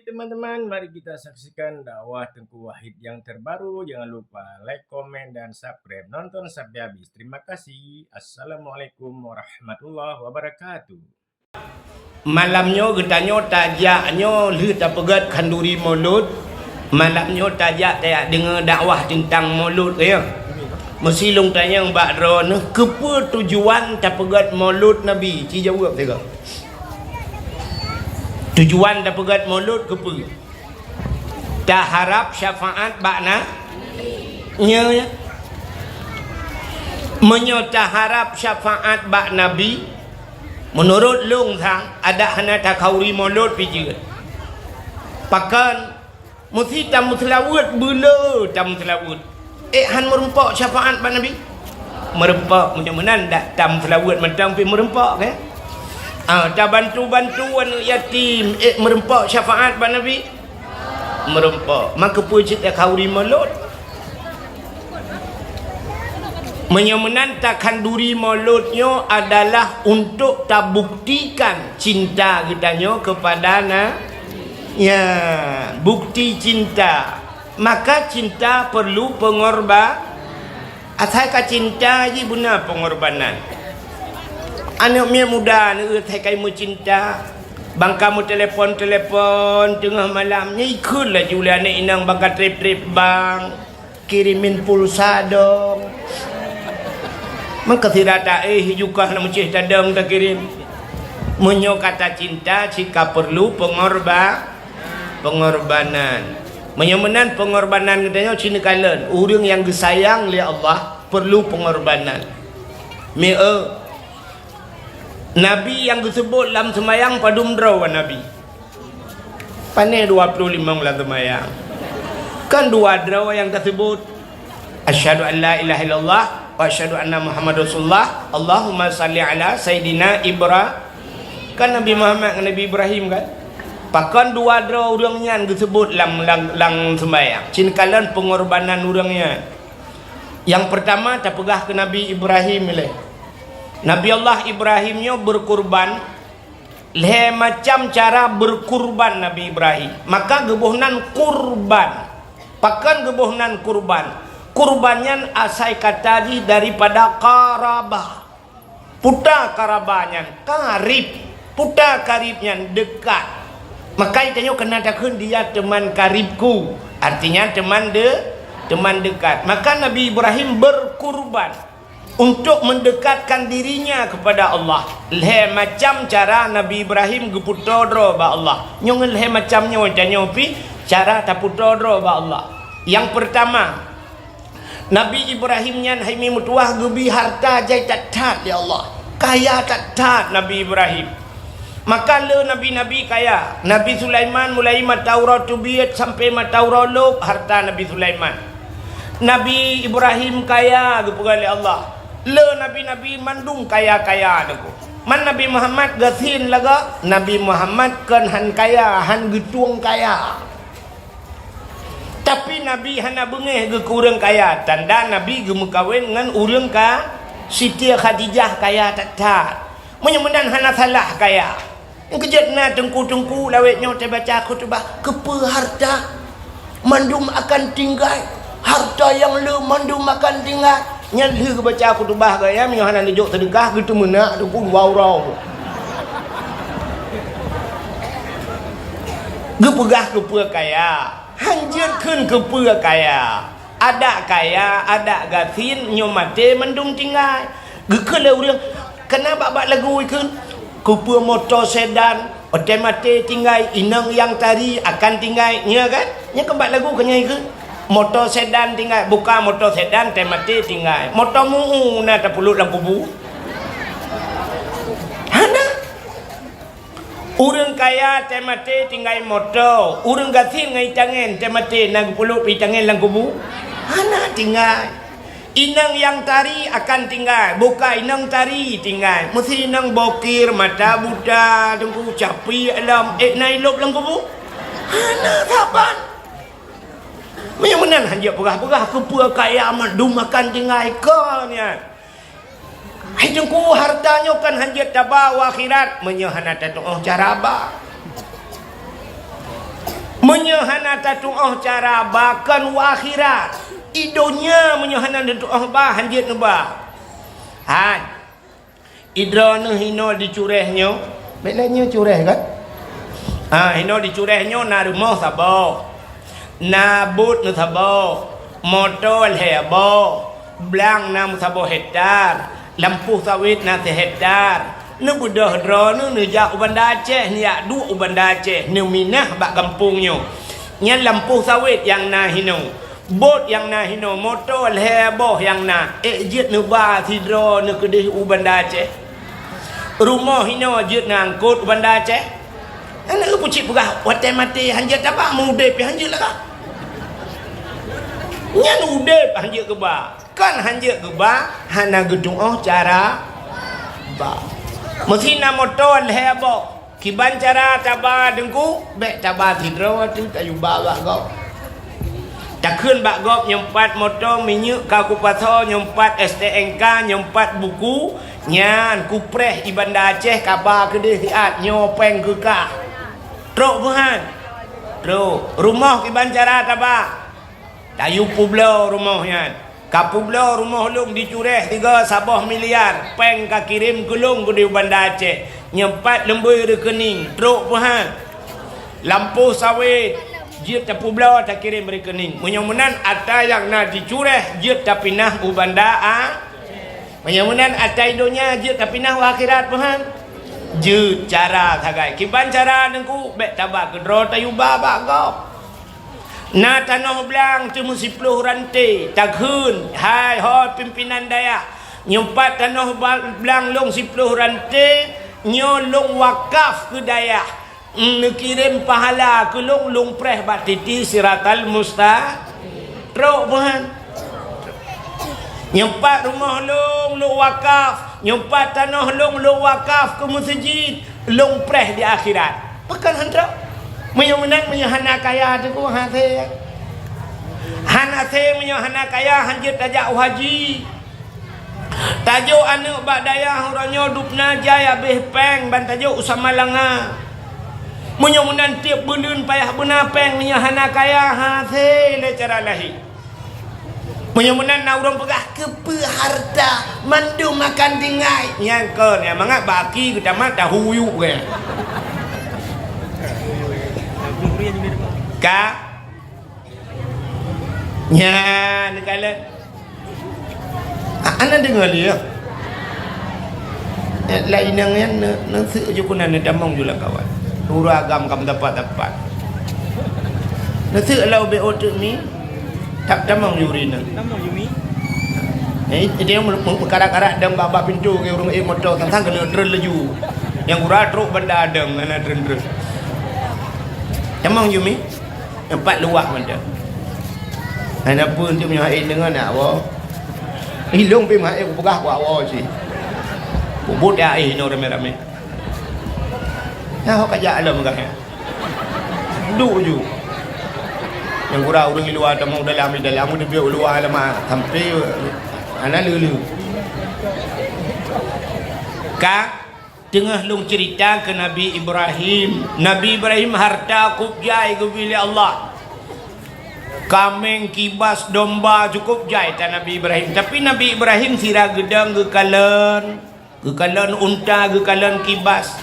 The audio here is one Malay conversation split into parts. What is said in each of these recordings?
Teman-teman, mari kita saksikan dakwah Tengku Wahid yang terbaru. Jangan lupa like, komen, dan subscribe. Nonton sampai habis. Terima kasih. Assalamualaikum warahmatullahi wabarakatuh. Malamnya getanyo tajaknya lu tak pegat kanduri maulud. Malamnya tajak tak dengar dakwah tentang maulud ya. Mesti long tanya Mbak Ron, kepa tujuan tak pegat maulud Nabi? Ci jawab tega. Tujuan tak pegat maulud kepa? Tak harap syafaat bakna nya. Menyota harap syafaat bak Nabi. Menurut lung thang ada hana takauri maulud pijir. Pakan mesti tam selawat bela tam selawat. Han merempak syafaat bak Nabi. Merempak macam mana dak tam selawat mentang pi merempak kan? Tak bantu-bantu anak yatim merempak syafaat bak Nabi. Merempak. Maka pujit takauri maulud. Menyemenantakan duri mauludnya adalah untuk tak buktikan cinta kitanya kepada ya, bukti cinta. Maka cinta perlu pengorban. Asalkan cinta je guna pengorbanan. Anak mia muda ni atai kai mu cinta. Bang kamu telefon tengah malam ni ikutlah julia anak inang bangka trip bang. Kirimin pulsa dong. Maka tidak tak juga nak mencih tadang tak kirim. Menyo kata cinta jika perlu pengorbanan. Menyemenan pengorbanan katanya cina kalen. Orang yang disayang oleh Allah perlu pengorbanan. Nabi yang disebut dalam semayang padum drawan Nabi. Panai 25 dalam semayang. Kan dua draw yang disebut asyhadu an la ilaha illallah wa asyhadu anna Muhammad Rasulullah. Allahumma salli ala Sayyidina Ibrahim. Kan Nabi Muhammad dengan Nabi Ibrahim kan. Pakan dua draw orangnya disebut lang sembahyang. Cinkalan pengorbanan orangnya. Yang pertama tak pegah ke Nabi Ibrahim ile. Nabi Allah Ibrahimnya berkurban. Leh macam cara berkurban Nabi Ibrahim. Maka gebuhnan kurban. Pakan gebuhnan kurban. Kurbannya asai kata di daripada karabah. Puta karabahnya karib. Puta karibnya dekat. Maka itanya kena takun dia teman karibku. Artinya teman dekat. Maka Nabi Ibrahim berkurban untuk mendekatkan dirinya kepada Allah. Leh macam cara Nabi Ibrahim geputodro ba Allah. Nyong leh macamnya wajahnya pi cara taputodro ba Allah. Yang pertama, Nabi Ibrahimnya haimi mutuah gebi harta jai tat ya Allah. Kaya tat Nabi Ibrahim. Maka le nabi-nabi kaya. Nabi Sulaiman mulai mataurat tubiyat sampai mataurat luk harta Nabi Sulaiman. Nabi Ibrahim kaya gepugali Allah. Le nabi-nabi mandung kaya-kaya deku. Man Nabi Muhammad gasin laga. Nabi Muhammad kan han kaya, han getuang kaya. Tapi Nabi hana bengeh ke kurang kaya. Tanda Nabi gemukawin dengan urang ka Siti Khadijah kaya tak. Menyemenan hana salah kaya. Kejat na tengku-tengku lawetnya saya baca khutbah. Kepa harta mandum akan tinggal. Harta yang le mandum akan tinggal. Nyali ke baca khutbah kaya. Minyak hana dijuk sedekah gitu menak. Tengku wow. Gepegah kepa kaya. Hanjutkan kepa kaya. Ada kaya, ada gatin, nyomate mendung tinggal. Gekala orang kena bak lagu ikun. Kepa motor sedan, otomatis tinggal. Inang yang tari akan tinggal. Nya kan? Nya kembali lagu kena ikun. Motor sedan tinggal, buka motor sedan otomatis tinggal. Motor muu na tak pulut dalam kubu. Urang kaya temate tinggal motor. Urang gasin ngai tangan temate nang puluk pi tangan lang kubu. Hana tinggal. Inang yang tari akan tinggal. Buka inang tari tinggal. Mesti inang bokir mata buta tengku capi alam nai lop lang kubu. Hana saban. Menan hanja pegah-pegah kepa kaya amat dum makan tinggal ikanya. Hai jengku hartanya kan hanjat tabawa akhirat menyahana tatoh cara ba. Menyahana tatu'ah cara bahkan wa akhirat. Idonya menyahana tatu'ah bah hanjit nubah. Han. Idrana hino dicurehnya. Belanya cureh kan? Hino dicurehnya na rumah sabo. Na but na sabo. Motor hebo. Blang na sabo hektar. Lampu sawit na hektar. Nu budah dro nu jak Banda Aceh ni yak dua Banda Aceh nu minah bak kampungnya. Nya lampu sawit yang na hino. Bot yang na hino, motor heboh yang na. Jit nu ba si dro nu kedih Banda Aceh. Rumah hino jit na angkut Banda Aceh. Ana pucik pegah watai mati hanjat apa mude pi hanjat lah. Nya nude hanjat ke ba. Kan hanjat ke ba hana gedung cara ba. Mesin motor heboh. Kiban cara tabah dengku, bek tabah tidro tu tak jumpa bak gop. Tak keun bak gop nyempat motor minyak kau kupato nyempat STNK nyempat buku nyan kupreh di Banda Aceh kabar kedih hiat nyopeng ke ka. Truk buhan. Truk rumah kiban cara tabah. Tayu publo rumahnya. Kapublo rumah lung dicureh 3 sabah miliar. Peng ka kirim kulung ke di Banda Aceh. Nyempat lembui rekening. Truk puhan. Lampu sawit. Jit tak publo tak kirim rekening. Menyamunan ada yang nak dicureh. Jit tak pinah u Banda Menyamunan ada idonya. Jit tak pinah u akhirat puhan. Jit cara sagai. Kiban cara nengku. Bek tabak kedro tayu babak gop. Na tanah belang cuma 10 rantai tak hun hai ho pimpinan daya nyempat tanah belang long 10 rantai nyolong wakaf ke daya kirim pahala ke long preh batiti siratal truk buhan nyempat rumah long wakaf nyempat tanah long wakaf ke masjid long preh di akhirat bukan hendak menyumenang menyahana kaya tu ku hate. Hanate menyahana kaya hanjit tajak haji. Tajuk anak bak daya orangnya dupna jaya beh peng ban tajuk usama langa. Menyumenang tiap bulan payah benar peng menyahana kaya hate le cara lahi. Menyumenang na urang pegah kepe harta mandu makan dingai. Nyangkon ya mangat baki kita mata huyu ke. Ka nya negala ana dengar dia lain yang nang se je kuna na damang jula kawan uragam kam dapat nasi lau be otu mi tak damang yurina dia perkara-kara dam baba pintu ke urang motor tang kena drel leju yang ura truk Banda adang ana drel damang yumi 4 luah mana ana pun dia punya air dengan nak wa hilong pi mai aku pegah wa si bubut ya air no rame-rame ya kau kajak alam kah duk ju yang kurang orang luar tamang dalam dia biar luar lama sampai ana lulu ka tengah lung cerita ke Nabi Ibrahim. Nabi Ibrahim harta kubjai ke pilih Allah. Kameng, kibas, domba cukup jai tak Nabi Ibrahim. Tapi Nabi Ibrahim sirah gedang ke kalan unta, ke kalan kibas.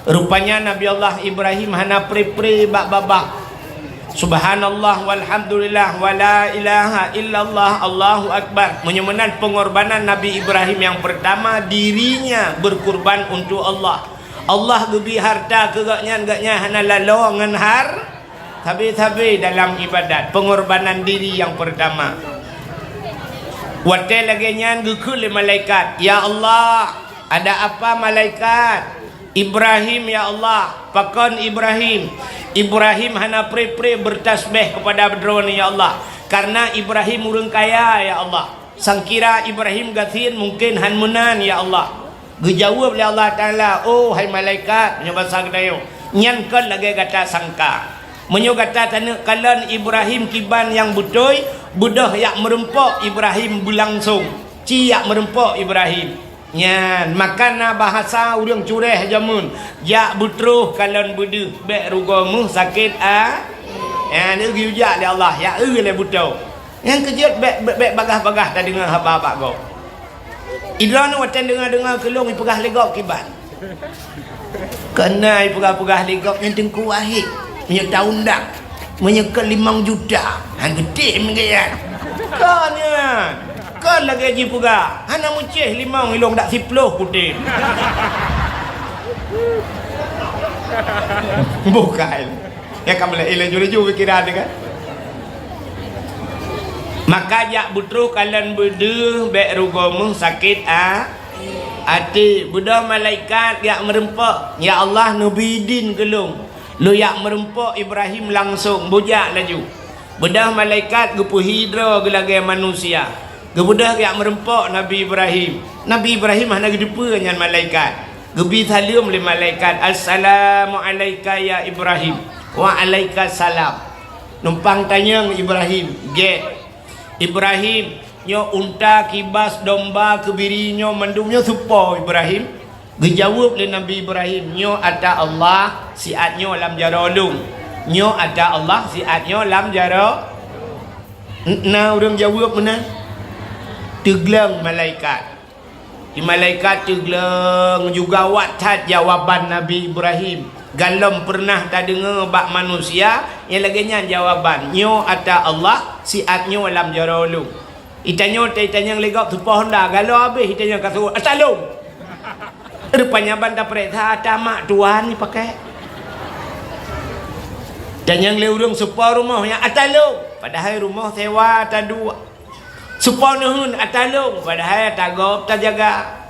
Rupanya Nabi Allah Ibrahim hana pre-pre bak-babak. Subhanallah walhamdulillah wala ilaha illallah Allahu akbar. Menyumenan pengorbanan Nabi Ibrahim yang pertama dirinya berkurban untuk Allah. Allah gebi harta kegaknya hana lalongan har tapi dalam ibadat pengorbanan diri yang pertama. Watai lagi nyan gekul malaikat. Ya Allah, ada apa malaikat? Ibrahim ya Allah, pakon Ibrahim hana pre-pre bertasbih kepada drone ya Allah. Karena Ibrahim urang kaya ya Allah. Sangkira Ibrahim gatin mungkin hanmunan ya Allah. Gejawab oleh Allah Taala, oh hai malaikat, nya bahasa kedayo. Nyankan lagi kata sangka. Menyo kata tanah kalan Ibrahim kiban yang butoy, budah yak merempok Ibrahim berlangsung. Ci yak merempok Ibrahim. Nyan makana bahasa urang cureh jamun. Ya butruh kalan budu bek rugomu sakit Dia pergi ujak dia Allah. Ya le buto. Yang kejut bek bagah-bagah tak dengar apa-apa kau. Idra ni watan dengar kelong ipegah legok kiban. Kena ipegah-pegah legok yang Tengku Wahid. Punya tahun dak. Menyekel 5 juta. Han gede menggaya. Kan ya. Kan lagi gaji pegah. Hana mucih 5 ilong dak 10 putih. Bukan. Ya kamu ilang juru pikiran kan. Maka jak butru kalian berdua bek rugomu sakit hati. Budak malaikat yak merempak. Ya Allah nubidin kelung. Lu yak merempak Ibrahim langsung bujak laju. Budak malaikat gupu hidra gelagai manusia. Gebudak yak merempak Nabi Ibrahim. Nabi Ibrahim hana gedepa dengan malaikat. Gebi salam le malaikat. Assalamu alayka ya Ibrahim. Wa alayka salam. Numpang tanya Ibrahim. Get. Ibrahim nyo unta kibas domba kebirinyo mendumnya supo Ibrahim. Dijawab le Nabi Ibrahim. Nyo ada Allah siatnyo lam jarolung. Nyo ada Allah siatnyo lam jaro. Nah orang jawab mana? Teglang malaikat. Di malaikat teglang juga watat jawaban Nabi Ibrahim. Galam pernah tak dengar bak manusia yang laginya jawaban. Nyo ada Allah siatnyo alam jarolung. Itanyo yang legak tupah honda galau habis itanyo kata asalung. Rupanya banda perintah ada mak tuan ni pakai. Dan yang leurung supaya rumahnya atalung. Padahal rumah sewa tak dua. Supaya nuhun atalung. Padahal tak gop tak jaga.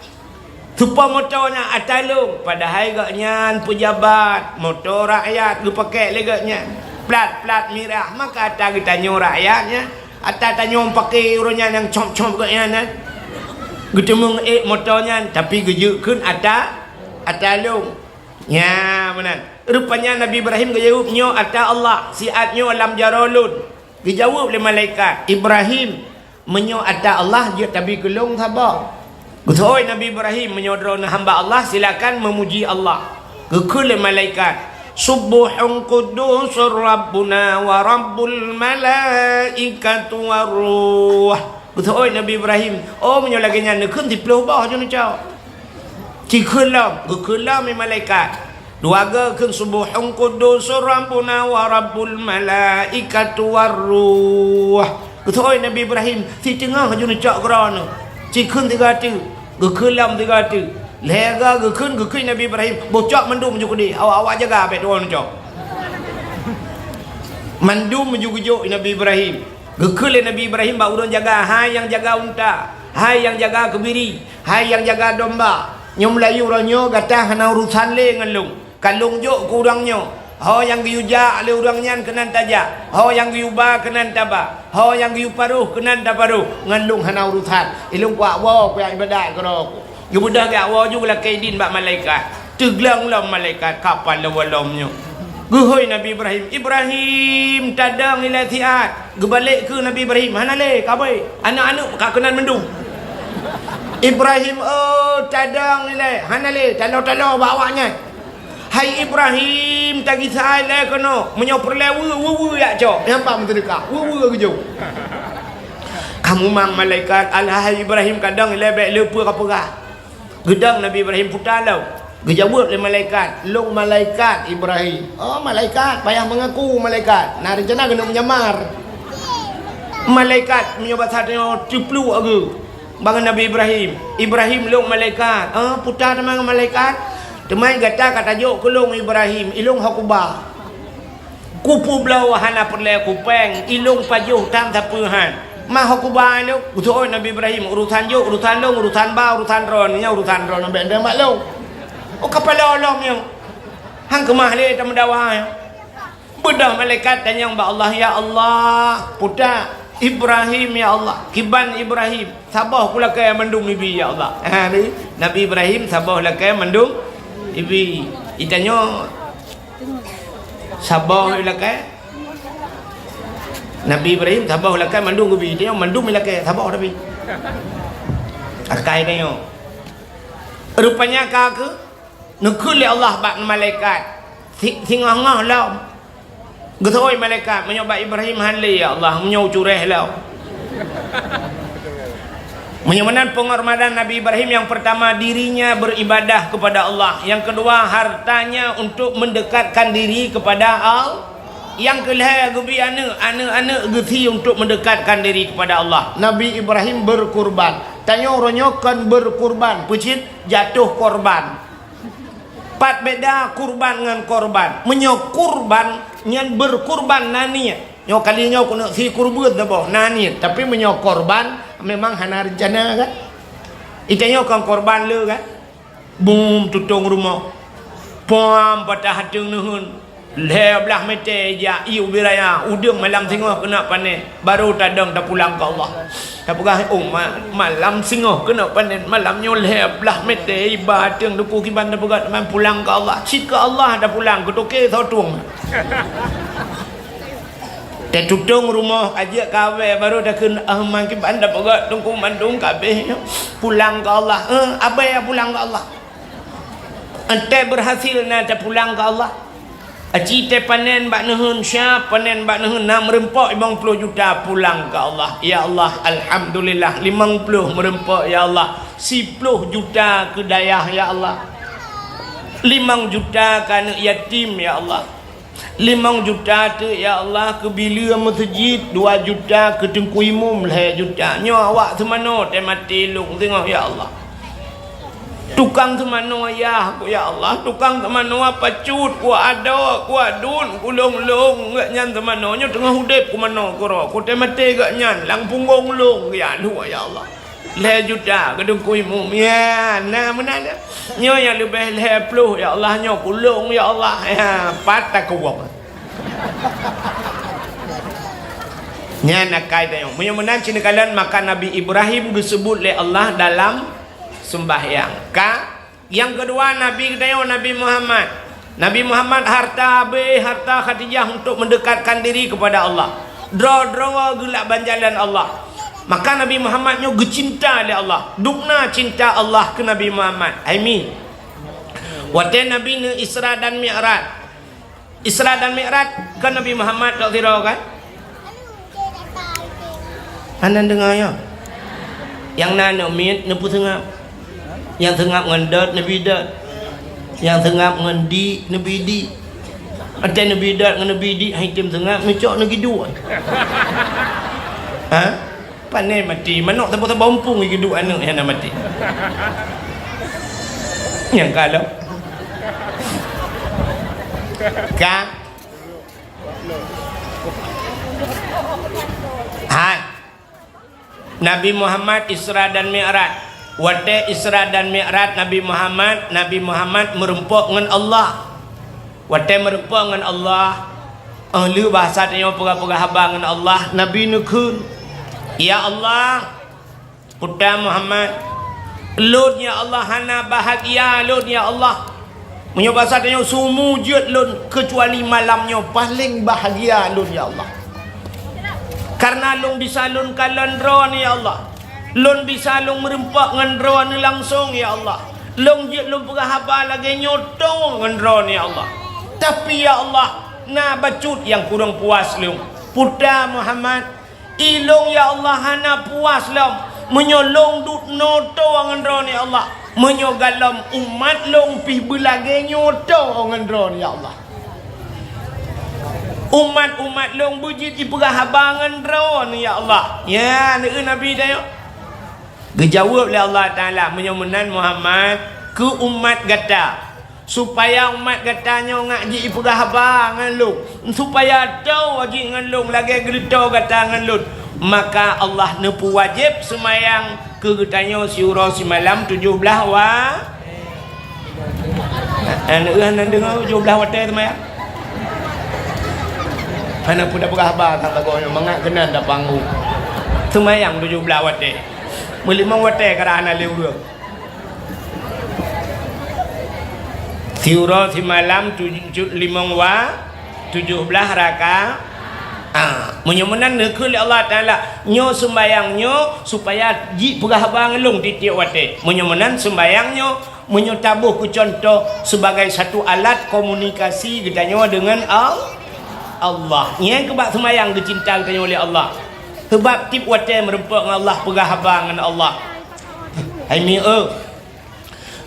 Supaya motornya atalung. Padahal gaknya pejabat. Motor rakyat lu pakai legaknya. Plat merah. Maka ada kita nyo rakyatnya. Ada tanya pakai orangnya yang com-com gaknya. Kita mengek motornya. Tapi gejukkan atalung. Ya benar. Rupanya Nabi Ibrahim jawab nyo ada Allah siatnyo alam jarolun. Dijawab oleh malaikat Ibrahim menyo ada Allah je tapi gelung sabar. Gusoi Nabi Ibrahim menyodrona hamba Allah silakan memuji Allah. Gekul oleh malaikat Subuhun qudusur rabbuna wa rabbul malaikatu warruh. Gusoi Nabi Ibrahim oh menyo lagi nyana keun 10 bah je ni cau. Ci kelam gekelam malaikat. Dua ke subuhun qudusur rabbuna wa rabbul malaikatu warruh. Gusoi Nabi Ibrahim si tengah je ni cak grana. Ci keun 3 tu. Gekelam 3 tu. Lega gekun Nabi Ibrahim bocak mendum menuju kudi. Awak jaga bet tuan cok. Mandum menuju kujuk Nabi Ibrahim. Gekul Nabi Ibrahim bak urang jaga. Hai yang jaga unta, hai yang jaga kebiri, hai yang jaga domba. Nyo Melayu ranyo kata hana urusan le ngalung. Kalung jok ku urangnyo. Ho yang giuja le urangnya kenan tajak. Ho yang giuba kenan taba. Ho yang giu paruh kenan taparuh. Ngalung hana urusan. Ilung kuak wo ku yang ibadat karo. Yu budak gak wo juga kaidin bak malaikat. Teglang lam malaikat kapal lawalomnyo. Guhoi Nabi Ibrahim. Ibrahim tadang ila thiat. Gebalik ke Nabi Ibrahim. Hana le kabai. Anak-anak kak kenan mendung. Ibrahim oh tadang ila. Hana le talo-talo bawanya. Hai Ibrahim tagi sai le kono. Menyoperle wu ya cok. Nampak menterdekat. Wu ke jauh. Kamu mang malaikat alhai Ibrahim kadang lebek lupa kapurah. Gedang Nabi Ibrahim putalau. Gejawab oleh malaikat. Long malaikat Ibrahim. Oh malaikat payah mengaku malaikat. Nah rencana kena menyamar. Malaikat menyobat satnya ciplu aku. Bangun Nabi Ibrahim. Ibrahim long malaikat. Putar memang malaikat. Temai kata jok kelong Ibrahim. Ilung hakubah. Kupu belau hana perle kupeng. Ilung pajuh tam tapuhan. Mah hakubah lu. Utoi Nabi Ibrahim urusan jok, urusan long, urusan ba, urusan ron. Nya urusan ron ambek ndak mak long. Oh kepala olong yang hang kemah le tam dawah yang. Bedah malaikat tanya ba Allah ya Allah. Puta Ibrahim ya Allah. Kiban Ibrahim. Sabah kula kaya mendung ibi ya Allah. Ni Nabi Ibrahim sabah la kaya mendung ibi. Itanyo sabah la kaya Nabi Ibrahim sabah la kaya mendung ibi. Itanyo mendung la kaya sabah tapi. Akai kayo. Rupanya kak Nukul Allah bak malaikat. Singangah lah. Getoi malaikat menyobat Ibrahim halai ya Allah, menyau cureh lah. Menyamanan penghormatan Nabi Ibrahim yang pertama dirinya beribadah kepada Allah, yang kedua hartanya untuk mendekatkan diri kepada Allah, yang kelihatan gebi anak geti untuk mendekatkan diri kepada Allah. Nabi Ibrahim berkurban. Tanya orangnya kan berkurban, pucit jatuh korban. Pat beda kurban dengan korban. Menyo kurban ngan berkurban nani. Nyo kalinya aku nak si kurban dah boh nani, tapi menyo korban memang hana rencana kan. Itanya kan korban le kan. Bum tutung rumah. Pom patah hatung nuhun. Le belah mete ja iu biraya udang malam singoh kena panen baru tadang dah pulang ke Allah. Dah pegah malam singoh kena panen malamnya le belah mete iba hatung dupu kiban dah pegat man pulang ke Allah. Cik ke Allah dah pulang ke toke sotung. Dah tutung rumah ajak kawe baru dah kena man kiban dah pegat tungku mandung kabeh pulang ke Allah. Abai pulang ke Allah. Ente berhasil nak pulang ke Allah. Aci te panen bak nehun syah panen bak nehun nak merempak 50 juta pulang ke Allah. Ya Allah, alhamdulillah 50 merempak ya Allah. 10 juta ke dayah ya Allah. 5 juta ke anak yatim ya Allah. 5 juta tu ya Allah ke bila masjid. 2 juta ke tengku imum lah juta. Nyo awak semano te mati lung tengok ya Allah. Tukang semano ya aku ya Allah, tukang semano apa cut ku ada ku adun ku long gak nyan semano nyo tengah hudip ku mano ku ro ku te mati gak nyan lang punggung long ya dua ya Allah. Le juta gedung ku imum ya na menana nyo yang lebih le puluh ya Allah nyo ku long ya Allah ya patah ku wong. Nya nak kai tanya menyemenan cina kalian maka Nabi Ibrahim disebut oleh Allah dalam sembahyang. Yang kedua Nabi Muhammad. Nabi Muhammad harta Khadijah untuk mendekatkan diri kepada Allah. Draw gelak banjalan Allah. Maka Nabi Muhammad nyo gecinta oleh Allah. Dukna cinta Allah ke Nabi Muhammad. Amin. Wate Nabi ni Isra dan Mi'raj. Isra dan Mi'raj kan Nabi Muhammad tak kira kan? Anan dengar ya. Yang nana mit nepu tengah. Yang tengah ngendat Nabi dat, yang tengah ngendi Nabi di, ada Nabi dat dengan Nabi di, hitam tengah macam lagi dua. Pandai mati, manok tak bampung lagi dua anak yang nak mati. Yang kalau, kan? Hai, Nabi Muhammad Isra dan Mi'raj. Wate Isra dan Mi'raj Nabi Muhammad merempok dengan Allah. Wate merempok dengan Allah. Lu bahasa tanya pegah-pegah habang dengan Allah. Nabi nukun. Ya Allah, putra Muhammad, lun ya Allah hana bahagia lun ya Allah. Menyo bahasa tanya sumujud lun kecuali malamnya paling bahagia lun ya Allah. Karena lun bisa lun kalan ron ya Allah. Lun bisa lung merempak dengan roh ni langsung ya Allah. Lung jit lung pegah haba lagi nyotong dengan roh ni ya Allah. Tapi ya Allah, na bacut yang kurang puas lung. Putra Muhammad, ilung ya Allah hana puas lung. Menyolong dut noto dengan roh ni ya Allah. Menyogalam umat lung pih belagi nyotong dengan roh ni ya Allah. Umat lung bujit ipegah haba dengan roh ni ya Allah. Ya, Nabi dah yuk. Dijawab oleh Allah Ta'ala menyemenan Muhammad ke umat gata supaya umat gatanya ngaji ipegah haba ngan lu supaya tahu lagi ngan lu lagi gerita gata ngan lu maka Allah nepu wajib semayang ke gatanya syura semalam 17 wa anak dengar 17 wate semayang anak pun dah pegah haba tak lagunya mangat kena dah panggung semayang 17 wate melimang wate kerana lewur. Syura semalam 5 wa 17 rakaat. Menyemenan nekul Allah Ta'ala nyo sembayangnya supaya ji pegah bang long titik wate. Menyemenan sembayangnya menyo tabuh ku contoh sebagai satu alat komunikasi gedanya dengan Allah. Allah. Yang kebak semayang dicinta katanya oleh Allah. Sebab tip watai merempak dengan Allah, pegah habang dengan Allah. Hai mi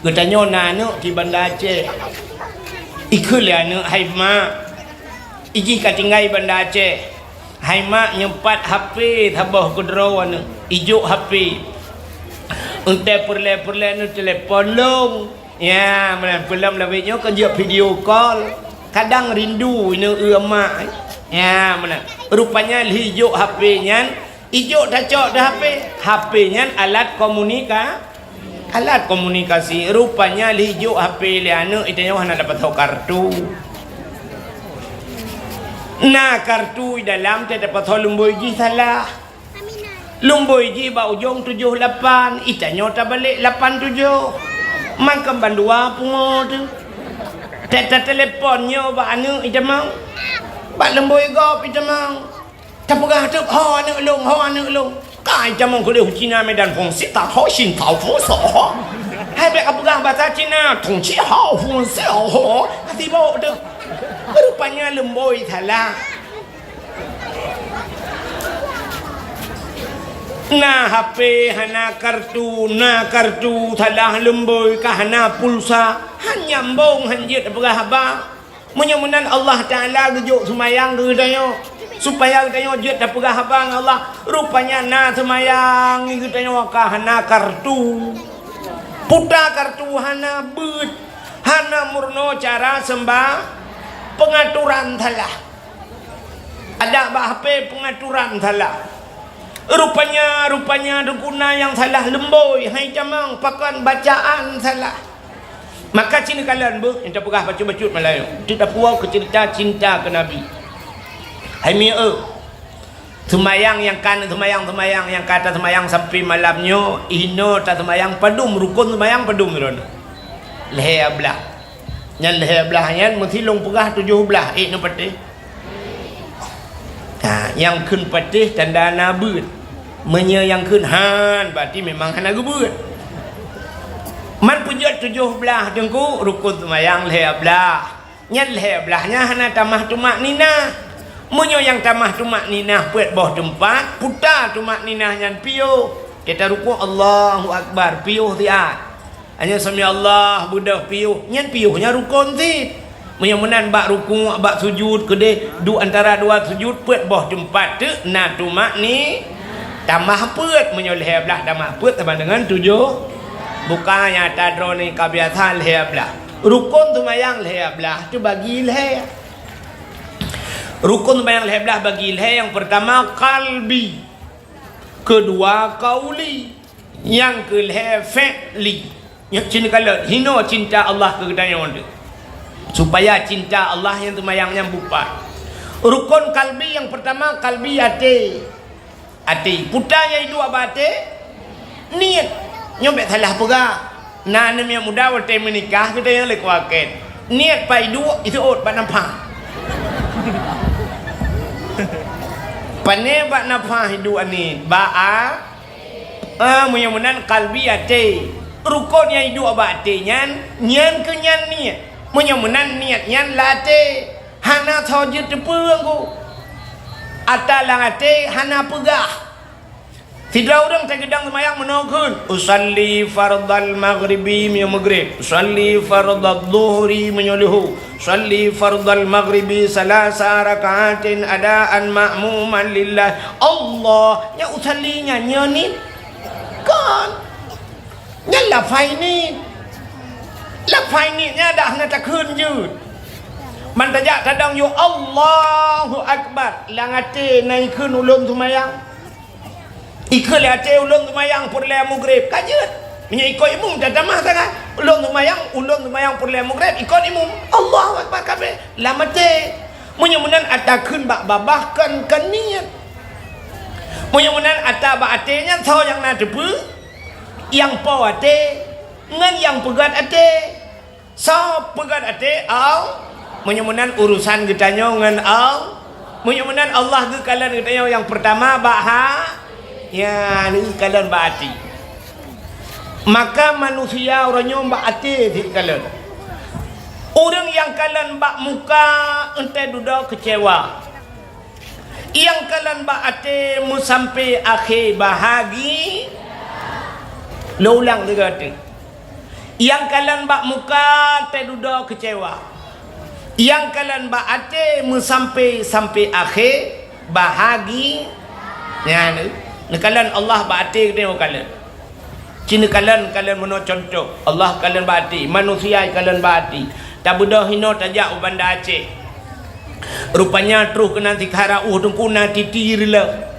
katanya nak di Bandar Aceh. Ikut lah anak hai mak. Iji katinggai Bandar Aceh. Hai mak nyempat HP tabah kudro anak. Ijuk HP. Untuk perle nu telefon long. Ya, mana belum lebihnya kan dia video call. Kadang rindu ini mak. Ya, mana rupanya ijuk HP-nya. Ijuk dah cok dah HP. HP-nya alat komunikasi. Rupanya ijuk HP le anak itanya hana dapat tahu kartu. Nah, kartu dalam tak dapat tahu lumboiji salah. Lumboiji ba ujung 78, itanya tak balik 87. Makan bandua pungo tu. Tak teleponnya ba anu ita mau. Ba lumboi gop ita mau. Tak pegah tu ho anu long. Kai jamong ko le Cina Medan Phong si ta ho xin tao fu so. Hai be pegah bahasa Cina, tong chi hao fu se ho. Hati bo tu. Rupanya lumboi salah. Nah HP hana kartu salah lumboi ka hana pulsa hanya nyambung hanjit pegah haba. Mudah-mudahan Allah Taala gejuk semayang gedayo supaya gedayo jet pegah haba Allah. Rupanya na semayang gedayo ka hana kartu. Puta kartu hana beut. Hana murno cara sembah pengaturan salah. Ada bah HP pengaturan salah. Rupanya duguna yang salah lemboi, hai jamang pakan bacaan salah. Maka cina kalian bu, kita pegah baca-bacut Melayu. Kita puau ke cerita cinta ke Nabi. Hai mi semayang yang kan semayang yang kata semayang sampai malamnya, ino tak semayang padum rukun semayang padum ron. Leher belah. Yang leher belahnya mesti long pegah 7 belah. No patih. Nah, yang kun patih tanda nabut. Menya yang kun han berarti memang hana gebut. Man pujat 7 belah dengku rukun semayang leher belah. Yang leher belahnya hana tamah tumak nina. Menyo yang tamah tumak ninah puat bawah tempat putar tumak ninah yang piuh. Kita ruku Allahu Akbar piuh tiat. Hanya sami Allah budak piuh. Yang piuhnya rukun ti. Menyo menan bak ruku bak sujud kede du antara dua sujud puat bawah tempat tu na tumak ni tambah puat menyo leher belah tambah puat sama dengan 7. Bukannya tadro ni kebiasaan leher belah. Rukun tumayang leher belah tu bagi leher. Rukun bayang leher belah bagi leher yang pertama kalbi, kedua kauli, yang ke leher fi'li. Yang cinta kalau hino cinta Allah ke kedayang tu supaya cinta Allah yang tumayang bupat. Rukun kalbi yang pertama kalbi hati putanya itu apa hati niat nyobek salah pegah. Nah yang muda waktu menikah kita yang lek waket niat pai dua itu ot pak nampak. Pane bak nafah hidup ni ba'a mudah-mudahan kalbi ate rukun yang hidup abak ate nyan ke nyan niat mudah-mudahan niat nyan late hana thojit tepung ku atalang ate hana pegah. Tidak orang tergedang semayang menokun usalli fardal maghribi min maghrib usalli fardal dhuhri min luhu usalli fardal maghribi salasa rakaatin adaan ma'muman lillah Allah nya usallinya nyani kan nya la faini nya dah hana takun jud man tajak tadang yo Allahu Akbar langate nai kun ulun semayang ikut le ate ulun tumayang purle maghrib kajet nya ikut imum tak damah sangat ulun tumayang purle maghrib ikut imum Allahu Akbar kabeh lamate mudah-mudahan atakeun bak babahkan kan niat mudah-mudahan ata bak atenya tho yang na depu yang po ate ngan yang pegat ate so pegat ate au mudah-mudahan urusan kitanya ngan au mudah-mudahan Allah ke kalian kitanya yang pertama bak ya ni kalian baati maka manusia orangnya baati di kalian Orang yang kalian bak muka ente duduk kecewa. Yang kalian bak ate mu sampai akhir bahagi. Lo ulang dia kata. Yang kalian bak muka ente duduk kecewa. Yang kalian bak ate mu sampai akhir bahagi. Ya ni kalian Allah bak ate tengok kalian. Cina kalian menurut contoh. Allah kalian bak ate, manusia kalian bak ate. Tak budak hino tajak Bandar Aceh. Rupanya terus kena tikara tungku na titirlah.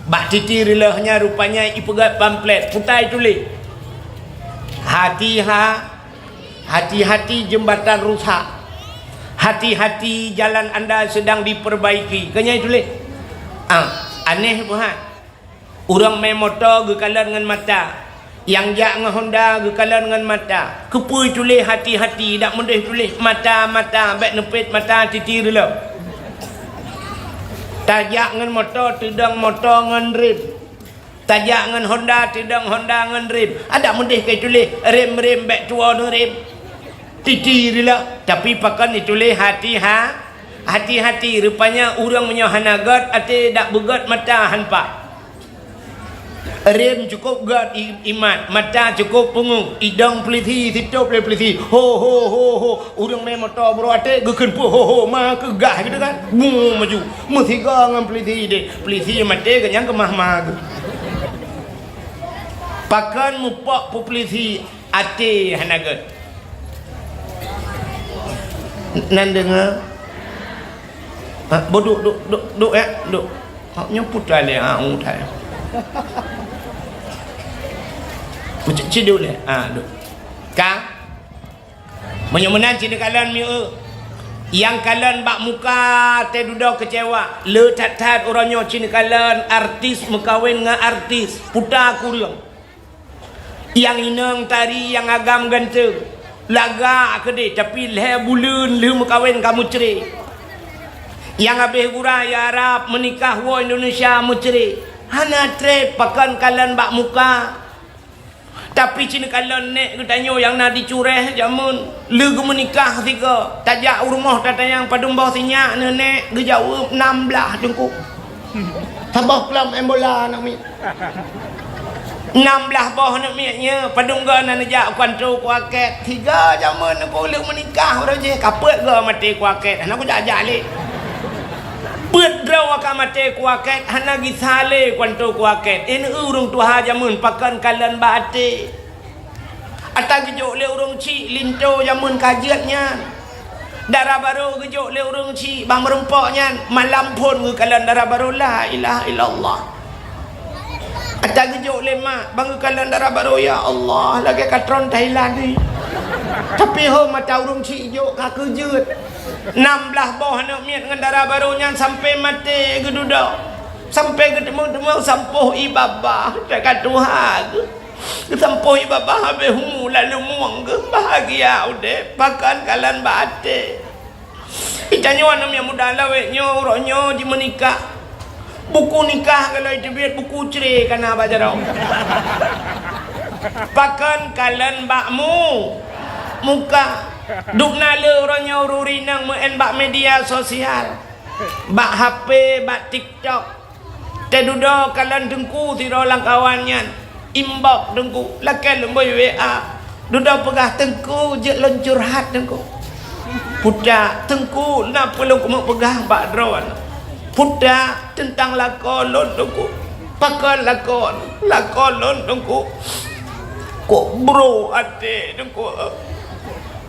Bak titirlahnya rupanya ipegat pamflet putai tulis. Hati-hati jembatan rusak. Hati-hati jalan anda sedang diperbaiki. Kanya tulis. Aneh buhat. Orang main motor ke kalan dengan mata. Yang jak dengan Honda ke kalan dengan mata. Kepui tulis hati-hati. Tak mudah tulis mata-mata. Baik nepit mata titir dulu. Tajak dengan motor tidak motor dengan rem. Tajak dengan Honda tidak Honda dengan rem. Ada mudah kaya tulis rem-rem baik tua dengan rem. Titir dulu. Tapi pakan ditulis hati-hati. Rupanya orang punya hanagat ati tak begat mata hanpa. Rem cukup gad imat, mata cukup pungung, idang peliti, situ peliti. Ho. Urang main motor bro ate geken pu ho mah ke gah gitu kan. Maju. Mesti gang peliti de. Peliti mate ke yang kemah-mah. Pakan mupak pu peliti ate hanagat. Nan dengar. Bodoh duk ya, duk. Haknya putra le utai. Macam cedul le. Duk. Kang. Menyemenan cina kalian miu. Yang kalian bak muka te duduk kecewa. Le tat orangnya cina kalian artis mekawin dengan artis. Putar kurang. Yang inang tari yang agam ganteng. Laga kedai tapi leh bulan le mekawin kamu cerai. Yang habis gurau ya Arab menikah wa Indonesia muceri. Hana trip pakan kalian bak muka. Tapi cina kalian nek tanya yang nak dicureh jamun. Le ge menikah tiga. Tajak rumah tatayang padung bawah sinyak nenek ge jauh 16 tengku. Tabah kelam embola nak mi. 16 bawah nak minya padung ge nak jak kontrol kuaket. Tiga jamun aku le menikah dah je kapet ge mati kuaket. Nak aku jak le. Pet draw akan mati kuaket hana gisale kwanto kuaket ini urung tuha jamun pakan kalian bate ata gejok le urung ci linto jamun kajiatnya darah baru gejok le urung ci bang merempoknya malam pun ke kalian darah baru la ilaha illallah ata gejok le mak bang kalian darah baru ya Allah lagi katron Thailand ni tapi ho mata urung ci jok ka kejut 16 bawah nak miat dengan darah barunya sampai mati ke duduk sampai ketemu sampuh ibabah dekat Tuhan sampuh ibabah habis lalu muang ke bahagia udah pakan kalian bate itanya wana yang muda laweknya orangnya di menikah buku nikah kalau itu biar buku cerai kana baca dong pakan kalian bakmu muka duk nala orangnya ururi nang meen bak media sosial bak HP bak TikTok te duda kalian dengku tiro lang kawannya inbox dengku lakan lemboy WA duda pegah tengku je luncur hat dengku pudak tengku nak perlu kamu pegah bak drone pudak tentang lakon lon dengku pakan lakon lon dengku kok bro ate dengku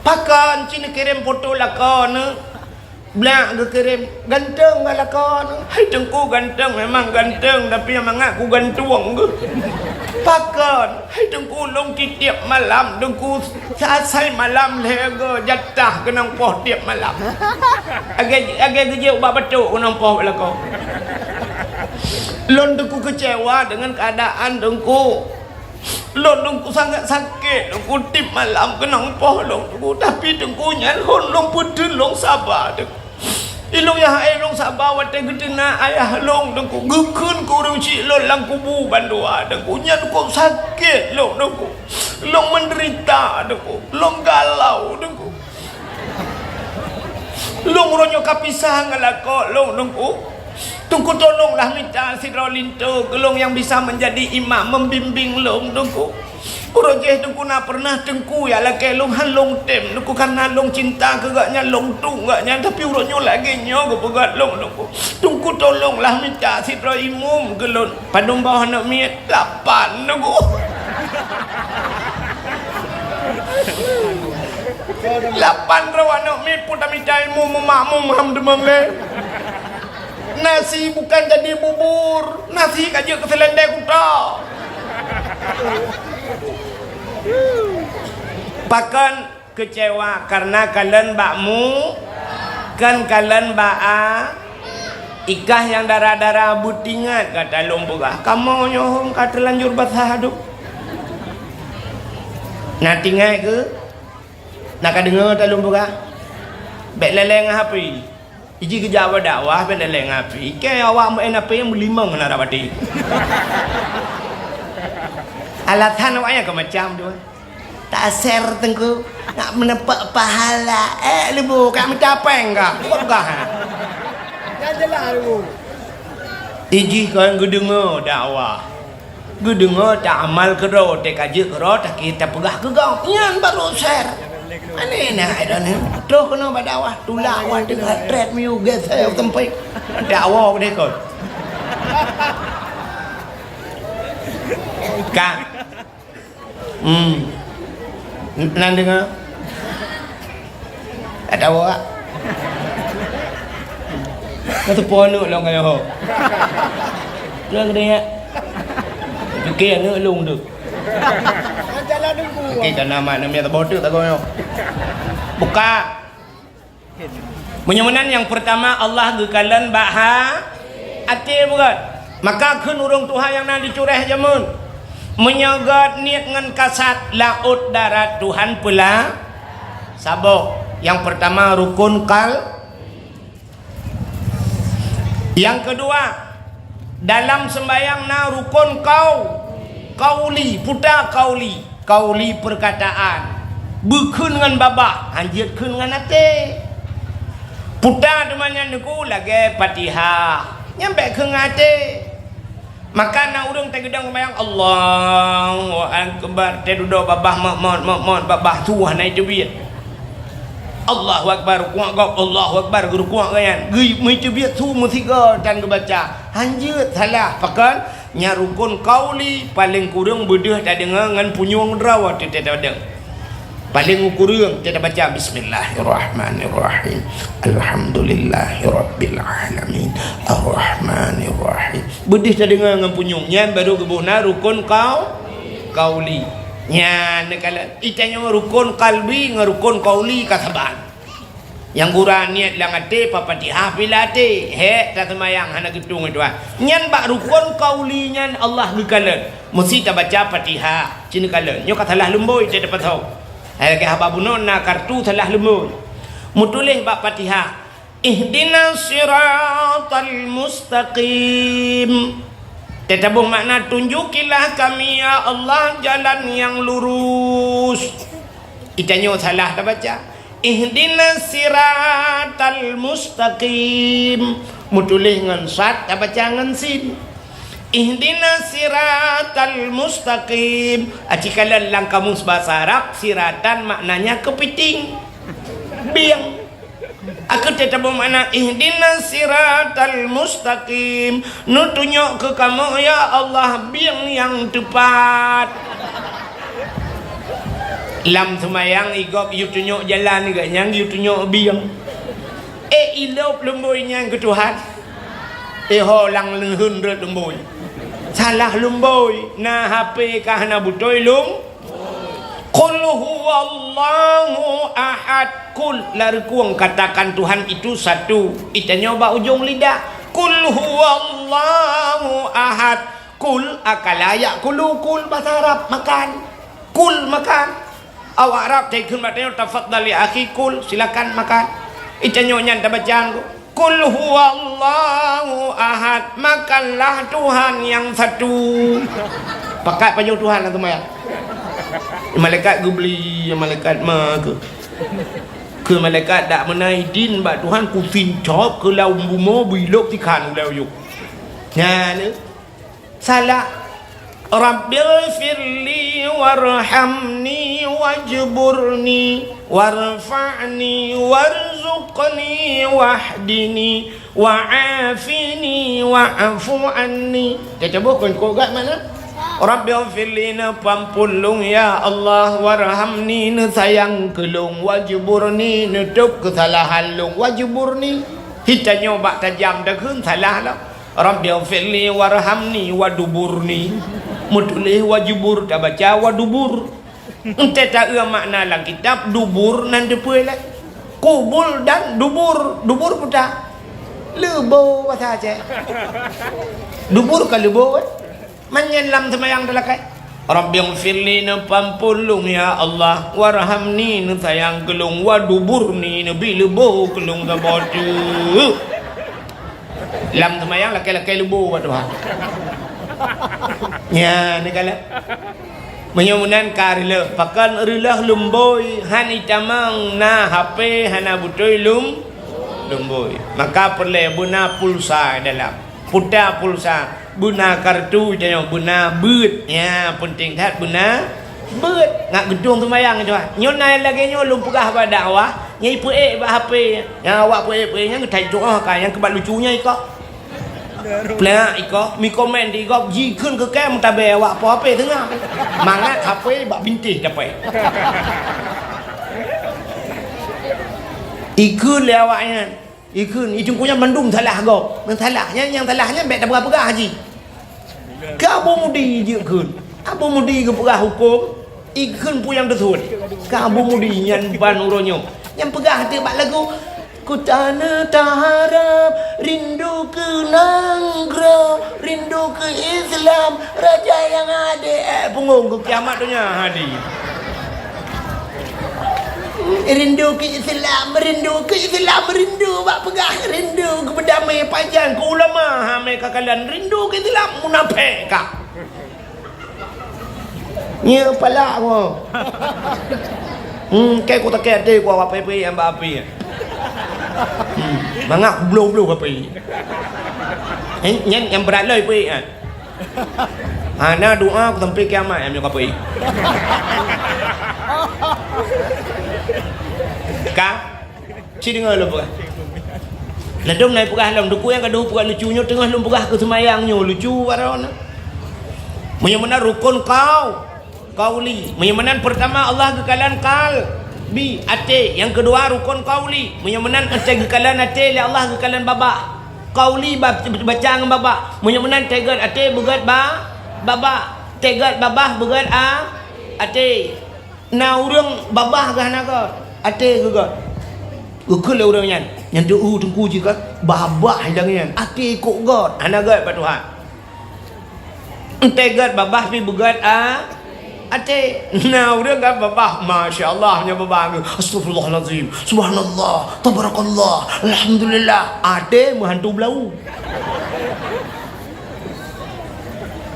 pakan cina kirim foto lakon belak ke kirim ganteng ke lakon hai tengku ganteng memang ganteng tapi yang mengaku gantung ke pakan hai tengku long tiap malam tengku selesai malam lega jatah kenang poh tiap malam agak kerja ubah betul kenang poh lakon lon tengku kecewa dengan keadaan tengku lon dengku sangat sakit dengku tip malam kenang poh long dengku tapi dengku nyan hon long putun long sabar dengku ilong ya hai long sabar wate gedena ayah long dengku gukun ku urang ci lon lang kubu bandua dengku nyan kok sakit long dengku long menderita dengku long galau dengku Long ronyo kapisah ngalako long nungku. Tungku tolonglah minta sira linto gelong yang bisa menjadi imam membimbing long nungku. Urojeh tungku na pernah tengku ya lagi long han long tem nungku karena long cinta kegaknya long tu gaknya tapi uronyo lagi nyo kepegat long nungku. Tungku tolonglah minta sira imum gelong padung bawah nak miet 8 nungku. 8 rawana mit puta mitai mu makmum ham demam le. Nasi bukan jadi bubur, nasi kaje ke selendai kuta. Pakan kecewa karena kalian bakmu kan kalian baa ikah yang darah-darah butingat kata lombogah. Kamu nyohong kata lanjur basah aduk. Nak tinggal ke? Nak dengar tak lombogah? Bek leleng api. Iji kerja awak dakwah bek leleng api. Ke awak mau enak yang berlimang nak dapati. Alatan awaknya ke macam tu. Tak ser tengku nak menempat pahala. Lebu kat minta apa enggak? Bukan. Yang jelas lebu. Iji kan gedengar dakwah. Gedengar tak amal kero, tak kaji kero, tak kita pegah ke kau. Yang baru share. Ani nak ada ni. Terus kena berdakwah tulah awak dengan treadmill geser tempat dakwah dia kau. Kak. Nan dengar. Ada awak. Kata ponok long kayo. Lang dia. Fikir nak long tu. Jalan nunggu. Okey kan nama namanya bodoh tak kau. Buka. Menyemenan yang pertama Allah gekalan baha ati bukan. Maka keun urang Tuhan yang nak dicureh jamun. Menyagat niat ngan kasat laut darat Tuhan pula sabok. Yang pertama rukun kal. Yang kedua dalam sembahyang na rukun kauli puta kauli perkataan berkeun dengan babah anjir keun dengan ate puta demanya niku lagi Fatihah nyampe ke ngate maka na urang teh gedang sembahyang Allahu akbar teh duduk babah mon babah tuah naik jebit Allahu akbar kuat gop Allahu akbar guru kuat kan gui mai jebit tu musiga dan kebaca anjir salah pakan nya rukun kauli paling kurang bedeh tak dengar ngan punyung drawat tidak ada paling kurang tidak baca bismillahirrahmanirrahim alhamdulillahirabbil alamin arrahmanirrahim bedeh tak dengar ngan punyung nya baru gebuhna rukun kauli nya nekala itanya rukun kalbi ngan rukun kauli kasaban yang kurang niat lang ate Fatihah pilate he tak semayang hana gedung itu nyan bak rukun kauli nyan Allah gekalan mesti tak baca Fatihah cina kalan nyo katalah lemboi tak dapat tahu ke haba bunon na kartu salah lemboi mutulih bak Fatihah ihdinas siratal mustaqim tetabuh makna tunjukilah kami ya Allah jalan yang lurus itanyo salah tak baca ihdinas siratal mustaqim mutulih ngan sat tak baca ngan sin ihdinas siratal mustaqim acikalan lang kamus bahasa Arab siratan maknanya kepiting biang aku tetap bermakna ihdinas siratal mustaqim nu tunjuk ke kamu ya Allah biang yang tepat lam semayang igop you tunjuk jalan juga yang you tunjuk biang ilop lemboynya ke Tuhan ho lang lehun ret lemboy salah lemboy na HP kah na butoy lum qul huwallahu ahad kul larkuang katakan Tuhan itu satu itanya ba ujung lidah qul huwallahu ahad kul akalaya kulu kul bahasa Arab makan kul makan awak Arab tekun batanya tafaddal ya akhi kul silakan makan itanya nyanta bacaan kul huwallahu ahad makanlah Tuhan yang satu pakai panjang Tuhan lah tu maya malaikat gue beli malaikat mah ke คือmalaikat dak menai din ba Tuhan ku sin chop ke lau bumo bilok ti khan lau yuk nya ne salah Rabbil firli warhamni wajburni warfa'ni warzuqni wahdini wa'afini wa'afu anni. Kita coba kau kat mana? Rabbil firli na pampulung ya Allah warhamni na sayang kelung wajburni na tuk kesalahan lung wajburni kita nyoba tajam dah kun salah lah. Rabbil firli warhamni waduburni mutulih wajibur tak baca wadubur ente tak makna dalam kitab dubur nan depan lah kubul dan dubur putar lebo bahasa Aceh dubur ke lebo menyelam semayang dalam kai Rabbil firli na pampulung ya Allah warhamni na sayang kelung waduburni na bilebo kelung sabotu lam semayang lakai-lakai lebo Tuhan ya ni kala menyemunan karila pakan rilah lumboi hani tamang na HP hana butoi lumboi maka perle guna pulsa dalam putar pulsa guna kartu jangan guna beut ya penting tak guna beut ngak gedung semayang tu nyonai lagi nyo lum pegah ba dakwah nyai puek ba HP yang awak puek nya ngetai doa kan yang kebat lucunya ikak Pela iko mi komen di iko ji khun ke kem ta be awak po pe tengah mangat HP bak bintih dapat ikun le awaknya ikun ijung punya mendung salah go men salahnya yang salahnya bet tak berapa haji ka bo mudi je kun apa mudi ke pegah hukum ikun pu yang betul ka bo mudi nyan ban uronyo yang pegah hati bak lagu ku tanah harap rindu ke Nanggro rindu ke Islam raja yang ada punggung ke kiamat dunia hadir rindu ke Islam rindu bak pegah rindu ke berdamai panjang ke ulama hamai kakalan rindu ke Islam munafik kak nya pala ko kai ku tak ada ku apa yang api mangak blow apa ini yang berat lah ibu ana doa aku sampai kiamat yang apa ini kak si dengar lu pegah ledom naik pegah lam duku yang kedua pegah lucunya tengah lum pegah ke semayangnya lucu warna menyemana rukun kauli menyemana pertama Allah kekalan kal bi ate yang kedua rukun qauli menyemenan ate gekalan ate li Allah gekalan baba qauli baca dengan baba menyemenan tegat ate begat baba tegat babah begat ate na urang babah gah naga ate gegat gekul urang nyan yang tu tengku juga babah jangan ate ikut god anagat pak Tuhan tegat babah bi begat ate nah udah kan babah Masya Allah nya babah astagfirullahalazim subhanallah tabarakallah alhamdulillah ate menghantu belau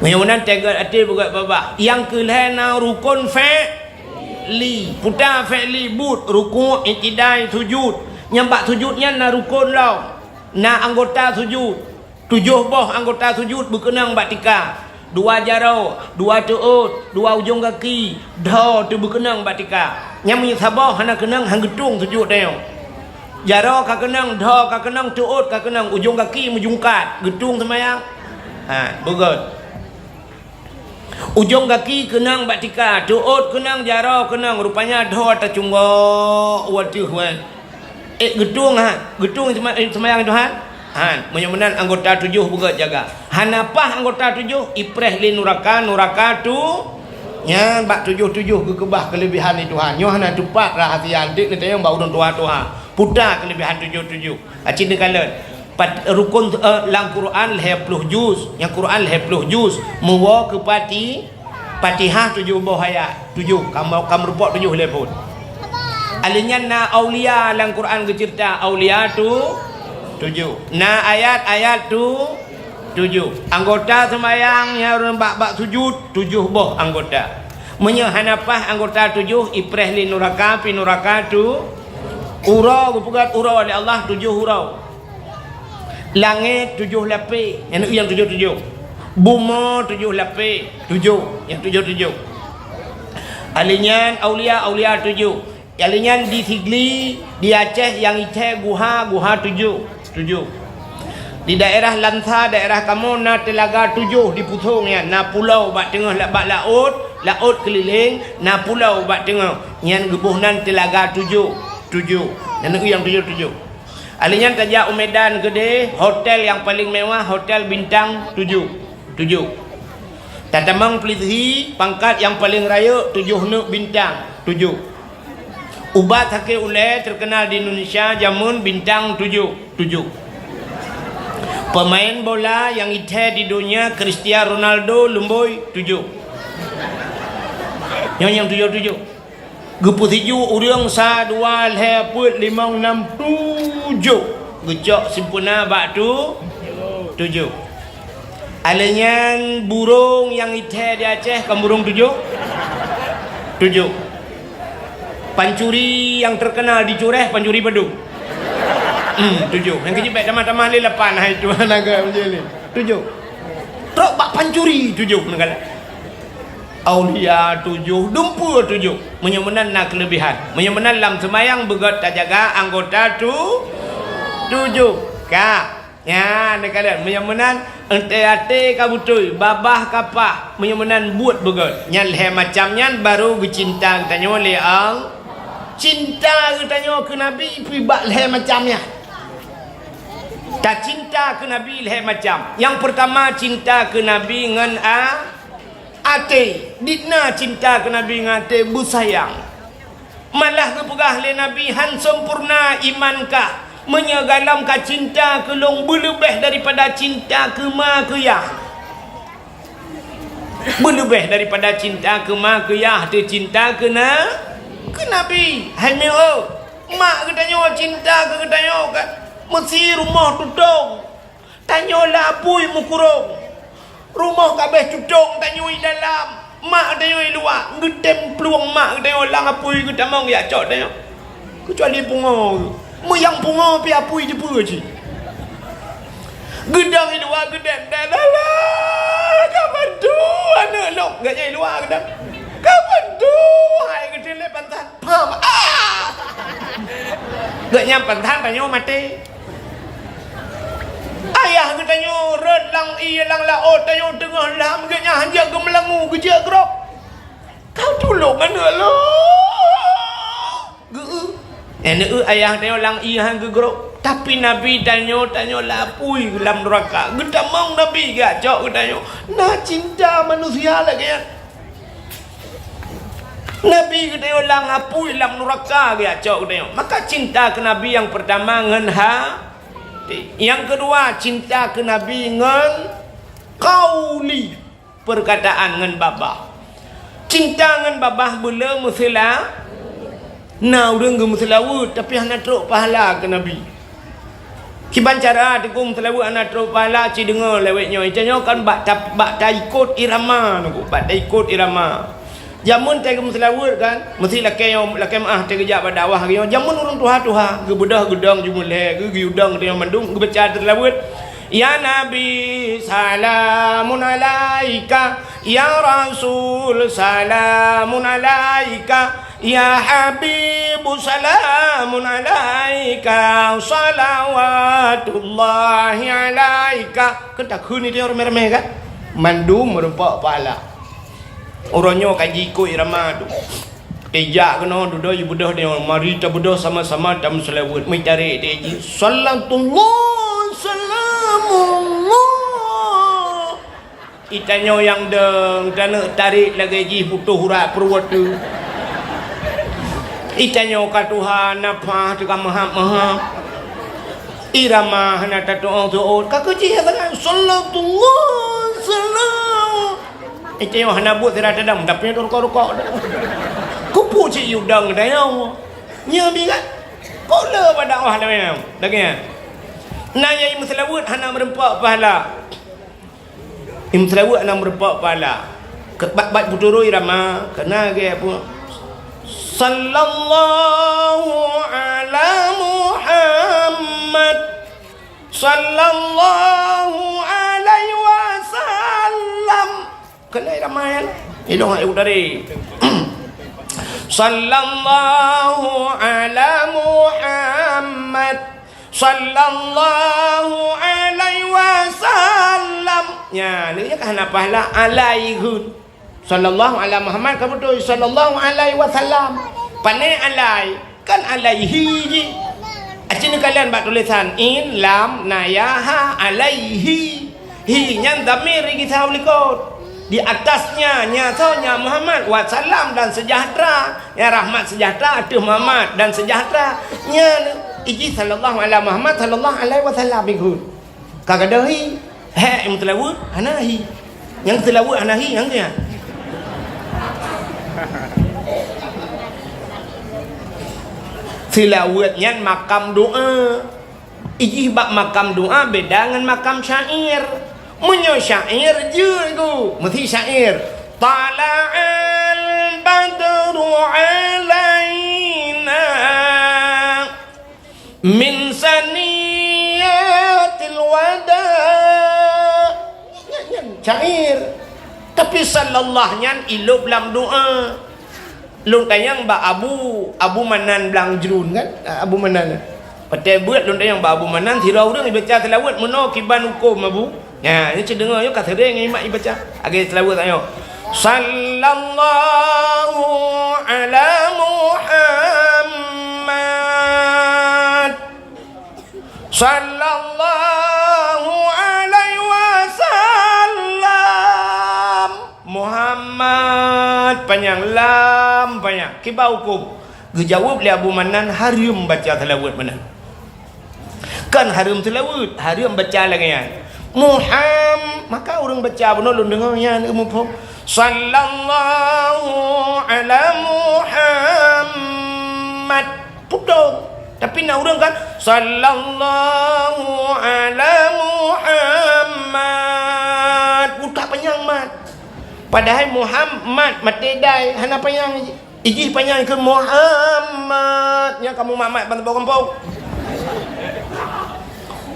menyunan tegat ate buat babah yang kelana rukun fi'li putar fi'li but ruku' iktidai sujud nyambak sujudnya na rukun lau na anggota sujud 7 boh anggota sujud berkenang batika 2 jarau, 2 tuut, 2 ujung kaki, dah tu berkenang batika. Yang menyesabah hana kenang hang gedung sujud dia. Jarau ka kenang, dah ka kenang, tuut ka kenang, ujung kaki menjungkat, gedung semayang. Begut. Ujung kaki kenang batika, tuut kenang, jarau kenang, rupanya dah tercunggok waduh wan. Gedung gedung semayang Tuhan. Menyemenan anggota 7 buka jaga. Hanapah anggota 7 ipreh li nuraka tu nya bak 7 ke kebah kelebihan ni Tuhan. Nyo hana tupak rahasia dik ni yang bau don Tuhan. Putar kelebihan 7. Acin dekalan. Rukun lang Quran 20 juz. Yang Quran 20 juz. Muwa ke Fatihah 7 buah ayat. 7 kamu report 7 lepun. Alinyan na aulia lang Quran ke cerita aulia tu 7. Nah ayat-ayat tu 7. Anggota semayang yang bak sujud 7 boh anggota. Menyehanapah anggota 7 ipreh li nuraka pi nuraka tu Urau berpegat urau oleh Allah 7 hurau. Langit 7 lapis, yang 7. Bumi 7 lapis, 7, yang 7. Alinyan aulia 7. Alinyan di Sigli, di Aceh yang Aceh guha 7. Di daerah Lansa, daerah Kamona, Telaga 7 di Putung ya. Na pulau bak tengah bak laut keliling, na pulau bak tengah. Yang gebuhnan Telaga 7. Yang 7. Alinyan Tajak Umedan gede, hotel yang paling mewah, hotel bintang 7. Tatamang Pelizhi, pangkat yang paling raya 7 nuk bintang 7. Ubat Hakir Ulai terkenal di Indonesia, Jamun bintang 7. Pemain bola yang ite di dunia, Cristiano Ronaldo Lumboi 7. Yang 7. Gepu 7 urang sa 2 le put 5 6 7. Gejok sempurna bak tu 7. Alenyan burung yang ite di Aceh kan burung 7. Pancuri yang terkenal di Cureh, pancuri Bedu. 7. Yang kecil baik tamah-tamah le 8 hai tu naga macam ni. 7. Trok bak pancuri 7 negala. Aulia 7, dumpu 7. Menyemenan nak kelebihan. Menyemenan lam semayang begot tak jaga anggota tu 7. Ka. Ya, negala menyemenan ente-ate kabutui, babah kapah, menyemenan buat begot. Nyal he macam nyan baru bercinta tanya le ang. Cinta tanya ke Nabi pi bak le macamnya. Tak cinta ke Nabi le macam. Yang pertama cinta ke Nabi ngan ate. Ditna cinta ke Nabi ngan ate busayang. Malah ke pegah le Nabi han sempurna imankah. Menyegalam ka cinta ke long berlebih daripada cinta ke ma ke ya. Berlebih daripada cinta ke ma ke ya. Te cinta ke Nabi. Hai meo. Mak ke tanya cinta ke tanya kan. Mesti rumah tutung. Tanyalah apui mukurung. Rumah kabeh tutung tanyui dalam. Mak tanyui luar. Ngedem peluang mak tanya lang apui ke tamang ya cok tanya. Kecuali punga. Yang punga pi apui je pun je. Gedang di luar gedang dalam. Kapan tu anak lok gak jadi luar gedang. Kapan tu hai kecil le pantan. Pam. Gak nyam pantan tanya mati. Ayah katanya red lang lang laut tanya tengah lam katanya hanja gemelangu kerja gerok. Kau dulu mana lo? Ayah tanya lang hang gerok. Tapi Nabi tanya lapui dalam neraka. Getamang Nabi gacok katanya. Nah cinta manusia lagi ya. Nabi katanya lang apui dalam neraka gacok katanya. Maka cinta ke Nabi yang pertama ngan yang kedua cinta ke Nabi ngan qauli, perkataan ngan babah. Cinta ngan babah bela musila na urang ge muselawu tapi hana truk pahala ke Nabi. Kiban cara tekung selawu ana truk pahala ci dengar lewetnya. Itanya kan bak ta ikut irama nuku, bak ta ikut irama. Jamun teh muselawu kan mesti lakai maah teh kerja pada awah dia. Jamun urang tuha ge bedah gedang jumule ge udang teh mandung ge baca terlawut. Ya Nabi salamun alaika, ya Rasul salamun alaika, ya Habib salamun alaika, salawatullahi alaika. Ketak huni dia remeh-remeh kan? Mandum merempak pahala. Orangnya kaji ikut irama tu. Tejak kena duduk ibu dah dia mari kita berdoa sama-sama dalam selawat. Mai tarik dia ji. Sallallahu salamullah. Itanya yang deng dana tarik lagi ji butuh hurat perut tu. Itanya ka Tuhan apa tu ka maha. Irama hana tatu tu ka keji sangat sallallahu salam. Itu yang hendak buat tidak ada, tapi itu rokok-rokok. Kupu cik udang dah yang, nyabi kan? Kau le pada awak dah yang, dah kena. Naya Imam Selawut hendak merempak pahala. Imam Selawut hendak merempak pahala. Bat puturu irama, kena ke apa? Sallallahu alaihi Muhammad sallallahu alaihi wasallam. Kena ramai hidung ayu dari sallallahu ala Muhammad sallallahu alaihi wasallam. Ya, ni kan apa lah alaihi sallallahu ala Muhammad kamu tu sallallahu alaihi wasallam. Pandai alai kan alaihi je. Acin kalian buat tulisan in lam nayaha alaihi. Hi nya dhamir kita ulikot. Di atasnya nyatanya Muhammad wasallam dan sejahtera, ya rahmat sejahtera atas Muhammad dan sejahtera nya iji sallallahu alaihi Muhammad sallallahu alaihi wasallam ikut kagadahi he mutlawud anahi yang tilawud anahi yang dia tilawudnya makam doa. Iji bak makam doa beda dengan makam syair. Munyo syair je tu mesti syair tala'al badru alaina min saniyatil wada. Syair tapi sallallahu nyan ilup dalam doa. Lung tayang ba Abu Manan belang jerun kan Abu Manan patai buat lung tayang ba Abu Manan tirau orang baca selawat meno kiban hukum Abu. Ya, ini dengar yo kat sering imak baca. Agak selawat ayo. Sallallahu ala Muhammad sallallahu alaihi wasallam. Muhammad panjang lam panjang kibau hukum. Gejawab li Abu Manan harum baca selawat mana? Kan harum selawat, harum baca lagi ya. Muhammad maka orang baca benar lu dengar yang umum sallallahu ala Muhammad putong tapi nak orang kan sallallahu ala Muhammad putar panjang mat padahal Muhammad mati dai hana panjang iji panjang ke Muhammad yang kamu mamat bantu kompau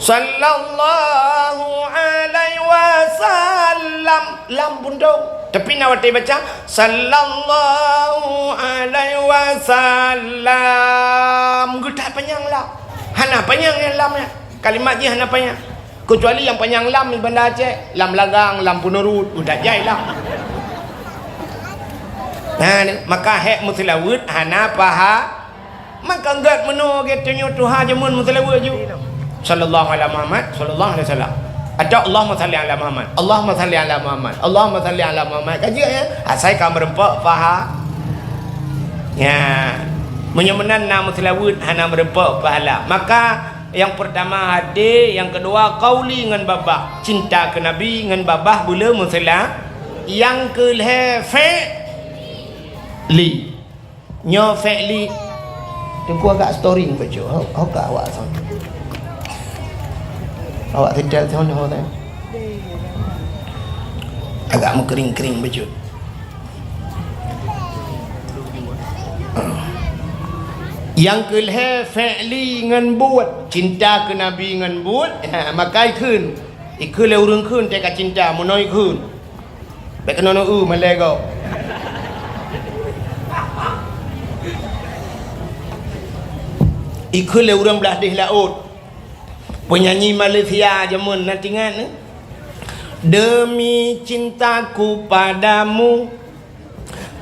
sallallahu alaihi wasallam lam bundung tapi nak baca sallallahu alaihi wasallam gedak panjang lah hana panjang yang lamnya kalimat je hana panjang kecuali yang panjang lam ni benda Aceh lam lagang lam punurut udah jai lah. Nah ni maka hek mutlawud hana paha maka enggak menu getenyo Tuhan jamun mutlawud ju sallallahu alaihi Muhammad sallallahu alaihi wasallam. Ada Allahumma salli ala Muhammad, Allahumma salli ala Muhammad, Allahumma salli ala Muhammad. Kaji ya, saya kan merempak paha. Ya, menyemenan nama tilawud hana merempak pahala. Maka yang pertama hadis, yang kedua qauli dengan babah, cinta ke Nabi dengan babah bula musalla. Yang kelih fi'li. Nyo fi'li. Tengku agak story baca. Awak awak sama. Awak tidak tahu dah tak? Agak mengkering-kering baju. Yang kelih fi'li dengan buat cinta ke Nabi dengan buat maka ikun le urang kun tak cinta munoi kun. Baik kena malai kau. Ikun le urang belah deh laut. Penyanyi Malaysia jamun nanti ingat demi cintaku padamu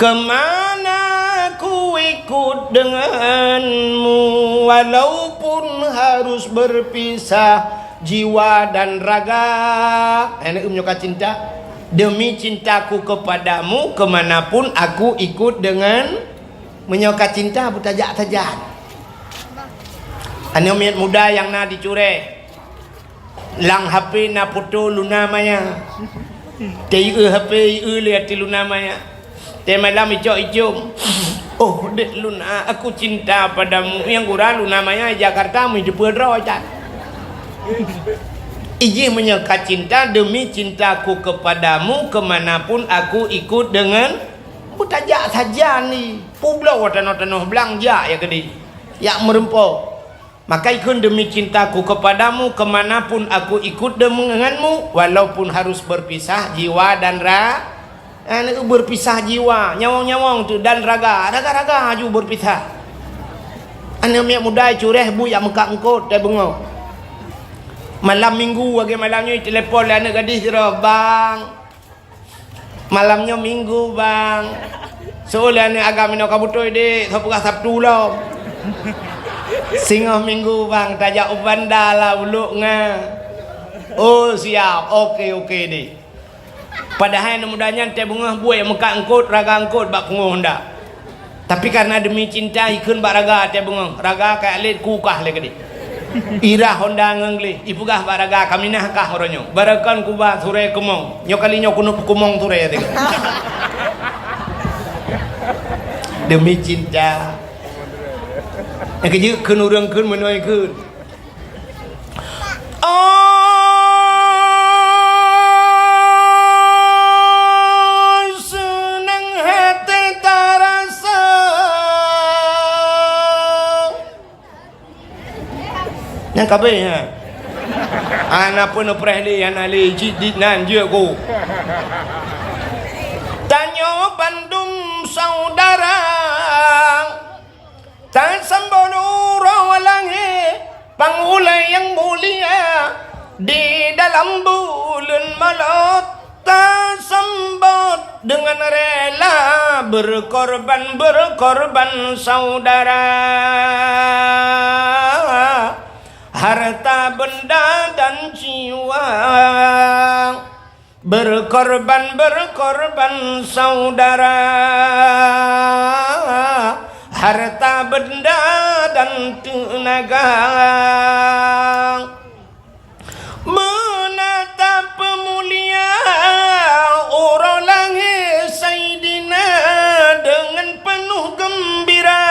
kemana ku ikut denganmu walaupun harus berpisah jiwa dan raga. Enak menyoka cinta demi cintaku kepadamu kemanapun aku ikut dengan menyoka cinta butajak tajak. Ane umat muda yang na dicure lang HP na foto Luna Maya te HP lihat di Luna Maya te malam ijo-ijo oh dek Luna aku cinta padamu yang kurang Luna Maya Jakarta mi di Pedro aja iji menyeka cinta demi cintaku kepadamu kemanapun aku ikut dengan butajak saja ni pulau tanah-tanah belanja ya gede ya merempok Maka ikut demi cintaku kepadamu, kemanapun aku ikut denganmu, walaupun harus berpisah jiwa dan berpisah jiwa, nyawang-nyawang tu dan raga juga berpisah. Anak miak muda cureh bu yang mekak engkau tak bengok. Malam minggu bagi malamnya telefon anak gadis dia, bang. Malamnya minggu bang. Soalnya anak agak minum kabutoi dek, Sabtu lah. Singoh minggu bang, tajak ubanda lah uluk nga. Oh siap, okey deh. Padahal anak mudanya teh bengah buai mekak engkut, raga engkut bak penguh hendak. Tapi karena demi cinta ikun bak raga teh bengah, raga kayak alit kukah lagi deh. Ira honda ngengli, ipugah bak raga kami nah kah oronyo. Barakan kubah sore kumong, nyokalinya kunup kumong sore teh. Demi cinta. Yang kerja kun orang kun menoi kun. Oh senang hati terasa. Yang kabeh ha. Anak pun perhli anak le jidit nan je ko. Tanyo Bandung saudara. Tak sembolu rawalangi pangulai yang mulia di dalam bulan maut. Tak sembot dengan rela berkorban saudara. Harta benda dan jiwa berkorban saudara. Harta benda dan tenaga menatap pemulia orang langit Sayyidina dengan penuh gembira,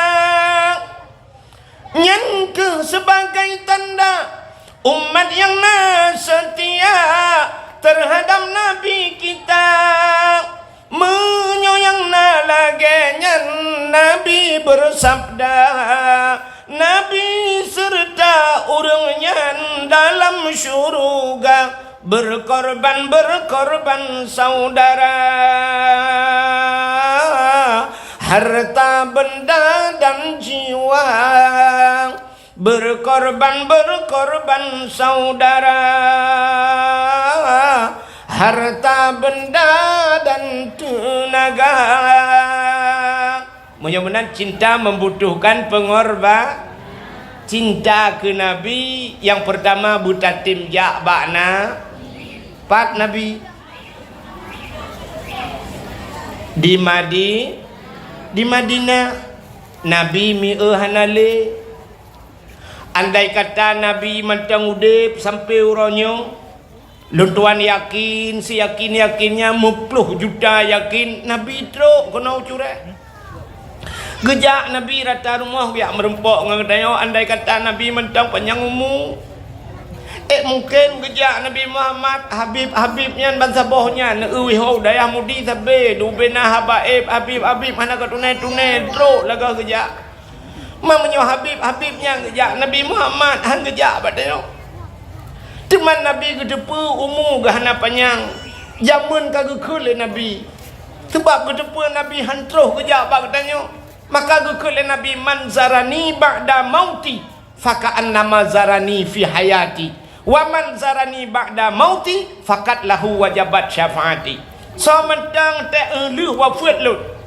nyangka sebagai tanda umat yang setia terhadap Nabi kita. Menyoyang nalagenya Nabi bersabda, Nabi serta orangnya dalam syurga berkorban saudara. Harta benda dan jiwa berkorban saudara. Harta benda dan tenaga. Mudah-mudahan cinta membutuhkan pengorban. Cinta ke Nabi yang pertama buta tim jak bakna pat Nabi di Madinah Nabi hanale. Andai kata Nabi mantang udip sampai uronyo, luntuan yakin, si yakinnya 10 juta yakin Nabi teruk kena curah. Gejak Nabi rata rumah biak merempok ngadayo. Andai kata Nabi mentang panjang umur, mungkin gejak Nabi Muhammad Habibnya bangsa bohnya neuwi ho dayah mudi sabe du bena habaib Habib mana ka tunai teruk laga gejak. Mamanya Habibnya gejak Nabi Muhammad han gejak badayo. Teman Nabi kedepu umur gahana panjang. Zaman kagak kule Nabi. Sebab kedepu Nabi hantruh kejap bak katanya. Maka kule Nabi manzarani ba'da mauti faka'annama zarani fi hayati. Wa manzarani ba'da mauti fakat lahu wajabat syafaati. So mentang te elu wa fuet lut.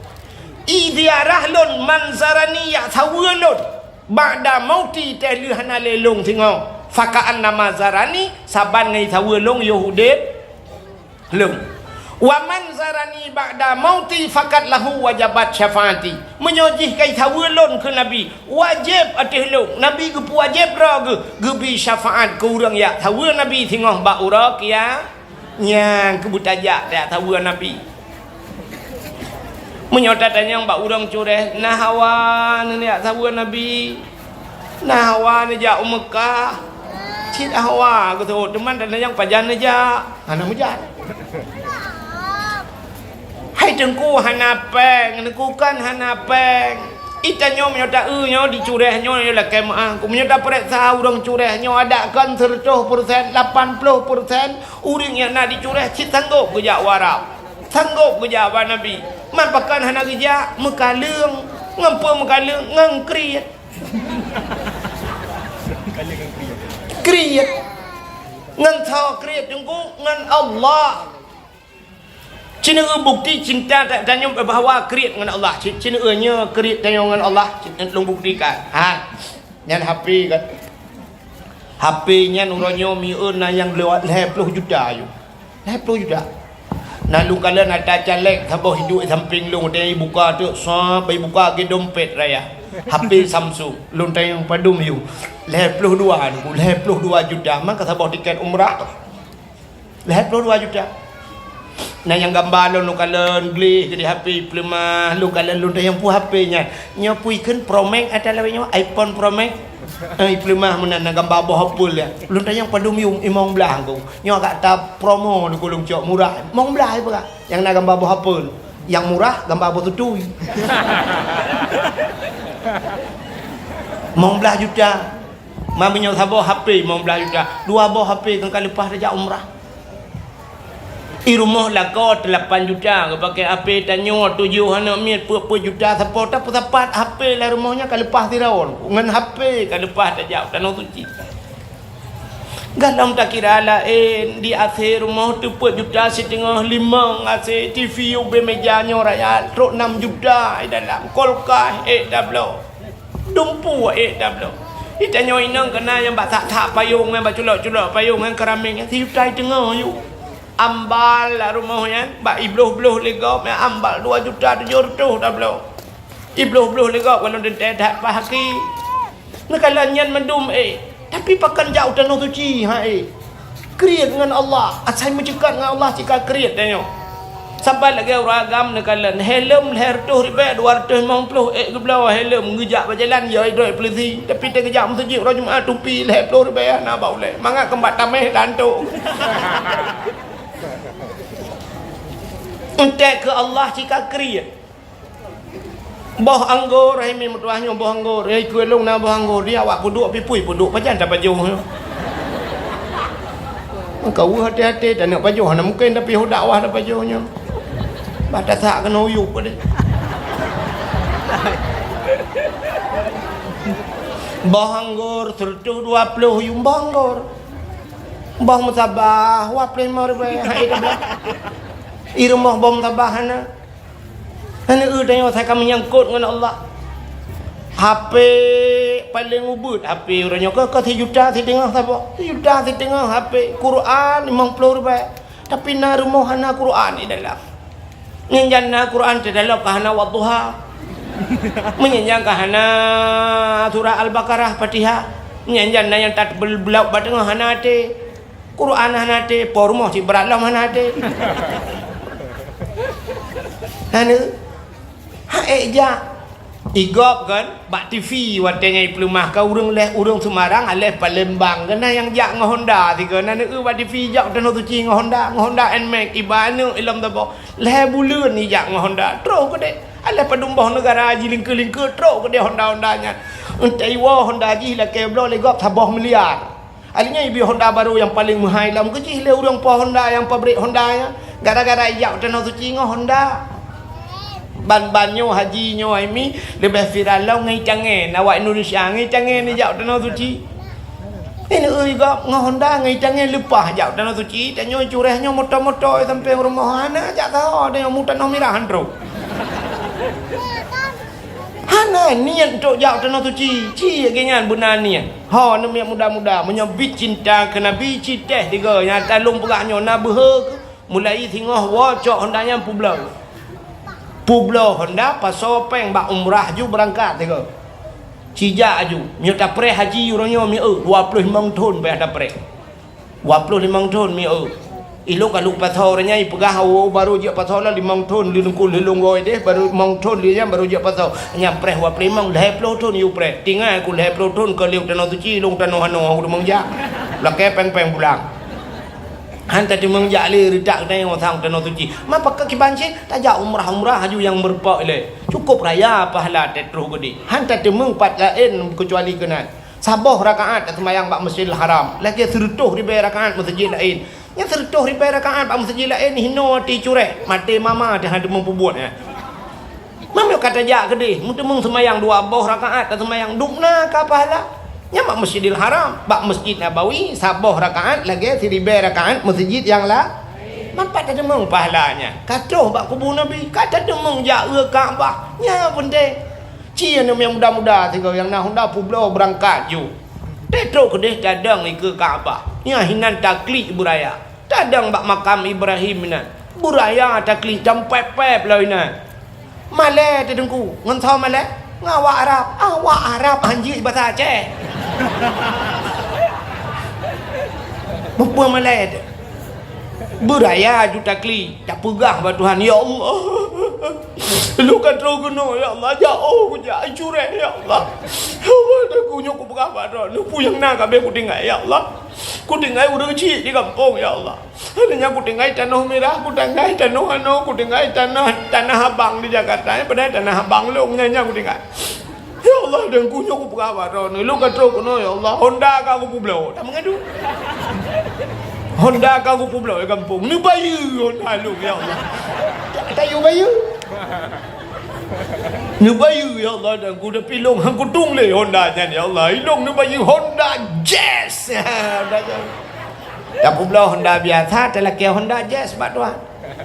Idiarah lun manzarani ya tawa lut. Ba'da mauti te elu hanale long tingau. Faka'an nama zarani saban ngai tawa long Yahudit long. Wa man zarani ba'da mauti fakat lahu wajabat syafaati. Menyojih kai tawa long ke Nabi wajib atih long. Nabi ge wajib ra ge bi syafaat ke urang ya tawa Nabi tengah ba urak ya nyang ke butajak ya tawa Nabi. Menyotatanya ba urang cureh nah hawan ni ya tawa Nabi. Nah hawan ja Mekah. Cid hawa gitu teman dan yang pajan aja hana mujan. Hai dengku hana peng, dengku kan hana peng. Itanyo menyota nyo dicurehnya ialah kemah. Ku menyota periksa urang curehnya adakan 100%, 80%, uring yang nak dicureh cik sanggup kerja warap. Sanggup kerja abang Nabi. Mampakan hana kerja mekaleng, ngampa mekaleng ngangkriat. Kriat. Ngan tho kriat jengku ngan Allah. Cina bukti cinta tak tanya bahawa kriat dengan Allah. Cina nya kriat tanya dengan Allah. Cina long buktikan. Nyan HP kan. HP nyan uronyo miun yang lewat 20 juta ayu. 20 juta. Nah lu kala nak calek sabah hidup samping lu tanya buka tu sampai buka ke dompet raya. HP Samsung lu tanya padum yu. 22 juta maka sabah tiket umrah. 22 juta. Nah yang gambar lu kala beli jadi HP pelumah lu kala lu yang pu HP nya nya puikeun Pro Max adalah iPhone Pro Max pelumah mana nak gambar boh hapul ya lu yang padum yung imong belah aku nya kata promo di kulung cok murah mong belah apa yang nak gambar boh hapul yang murah gambar boh tutui mong belah juta maminya sabah HP mong belah juta 2 boh HP kan kali lepas dah umrah. I rumah lah kau 8 juta kau pakai HP tanya 7 anak miat berapa juta support tak dapat HP lah rumahnya kalau lepas tiraun dengan HP kalau lepas tak jauh tanah suci galam tak kira lain di akhir rumah tu 4 juta setengah 5 asyik TV UB mejanya rakyat truk 6 juta dalam kolkah double dumpu double ditanya inang kena yang tak payung yang culak-culak payung yang keraming yang tiup tengah you ambal lah rumahnya bak ibluh-bluh legap ambal 2 juta 700 dah belum ibluh-bluh legap kalau dia tak pahaki nak kalau nyan mendum tapi pakan jauh tanah suci kriat dengan Allah asai mencekat dengan Allah jika kriat tanya sampai lagi orang agam nak kalau helm leher tu ribu 250 ke belah helm ngejak berjalan ya idoi polisi tapi dia kejap masjid orang Jumaat tupi leher 10 ribu nak bau le mangak kembat tameh dantuk Entek ke Allah jika kriat. Boh anggur hai mi mutuahnya boh anggur. Hai kuelung na boh anggur dia awak puduk pipui puduk pajan tak baju. Kau hati-hati tak nak baju nak mungkin tapi dakwah dah bajunya. Batas tak kena uyup pada. Boh anggur 120 yung boh anggur. Boh musabah wa primo ribu hai dah. I rumah bom tabahana hana tanya saya kami nyangkut dengan Allah HP paling ubud HP orangnya ke 3 juta setengah siapa 3 juta setengah HP Quran 50 ribu tapi na rumah hana Quran di dalam nyanjana Quran di dalam kahana wadduha menyanjang kahana surah Al-Baqarah Fatihah nyanjana yang tak belau batengah hana ate Quran hana ate pormoh si beralam hana ate hana ja igop kan bak TV watenya pelumah ka urang leh urang Semarang aleh Palembang kena yang jak ngah Honda tiga nana bak TV jak tanah suci ngah Honda Nmax ibanu ilam tabo leh bulan ni jak ngah Honda terus ke dek aleh padumbah negara haji lingke-lingke terus ke dek Honda-Hondanya entai wa Honda haji lah ke blo legop sabah miliar alinya ibi Honda baru yang paling mahal lam kecil le urang pa Honda yang pabrik Hondanya gara-gara jak tanah suci ngah Honda ban-bannya hajinya ini lebih viral lah ngai cangen awak Indonesia ngai cangen ni jauh tanah suci ini gap ngah Honda ngai cangen lepas jauh tanah suci tanya curehnya motor-motor sampai rumah hana jak tahu ada yang mutan merah handro hana niat untuk jauh tanah suci ci gengan benar niat ha niat muda-muda menyabit cinta ke Nabi cinta tiga yang talung pegahnya nabuh mulai tengah wacok Hondanya Pueblo Honda pasopeng bak umrah ju berangkat tiga. Cijak ju. Miu tak pre haji orangnya miu 25 tahun be ada pre. 25 tahun miu. Ilo kalau pasornya ipegah baru je pasal 5 tahun lilungkul lilung goi deh baru 5 tahun dia baru je pasal nya pre 25 20 tahun yu pre. Tinggal aku 20 tahun ke liu tanah suci long tanah hano aku mangja. Lake peng-peng pulang. Han tadi mengjali redak dai orang sang tanah suci. Mapa ke kibanci tajak umrah haju yang berpak le. Cukup raya pahala terus gede. Han tadi mengpat lain kecuali kenal. Sabah rakaat sembahyang bak Masjidil Haram. Lagi serutuh ribu rakaat masjid lain. Yang serutuh ribu rakaat bak masjid lain hino ti cureh. Mati mama dah ada memperbuat ya. Mama kata jak gede. Mutu meng sembahyang 2 rakaat sembahyang dukna ka pahala. Nya mak Masjidil Haram, bak Masjid Nabawi, sabah rakaat lagi 1000 rakaat masjid yang lah. Mampat ada meng pahalanya. Kata bak kubur Nabi, kata ada meng jaga Kaabah. Nya penting. Cia yang muda-muda tiga yang nak hendak pulau berangkat ju. Tetro kedeh cadang ke Kaabah. Nya hinan taklik buraya. Cadang bak makam Ibrahim na. Buraya taklik jam pep-pep lah ina. Malay tedengku, ngan tau malay? Ngawak Arab, awak Arab anjir bahasa Aceh. Bapa Malay beraya juta kli tak pegah ba Tuhan ya Allah. Lu kan terus guna ya Allah jauh ku jak cureh ya Allah. Allah dah ku nyok pegah ba dah. Lu puyang na kabeh ku tinggal ya Allah. Ku tinggal urang cik di kampung ya Allah. Hanya ku tinggal tanah merah, ku tinggal tanah ano, ku tinggal tanah Abang di Jakarta. Padahal tanah Abang lu nya ku tinggal. Ya Allah dan kunyo ku pegawai ni lu katro kuno ya Allah Honda ka ku pulau tak mengadu Honda ka ku pulau di kampung ni bayu Honda lu ya Allah tak yu bayu ni bayu ya Allah dan ku dah pilong hang kutung le Honda nya ya Allah ilong ni bayu Honda Jazz ya pulau Honda biasa tak laki Honda Jazz bak tuan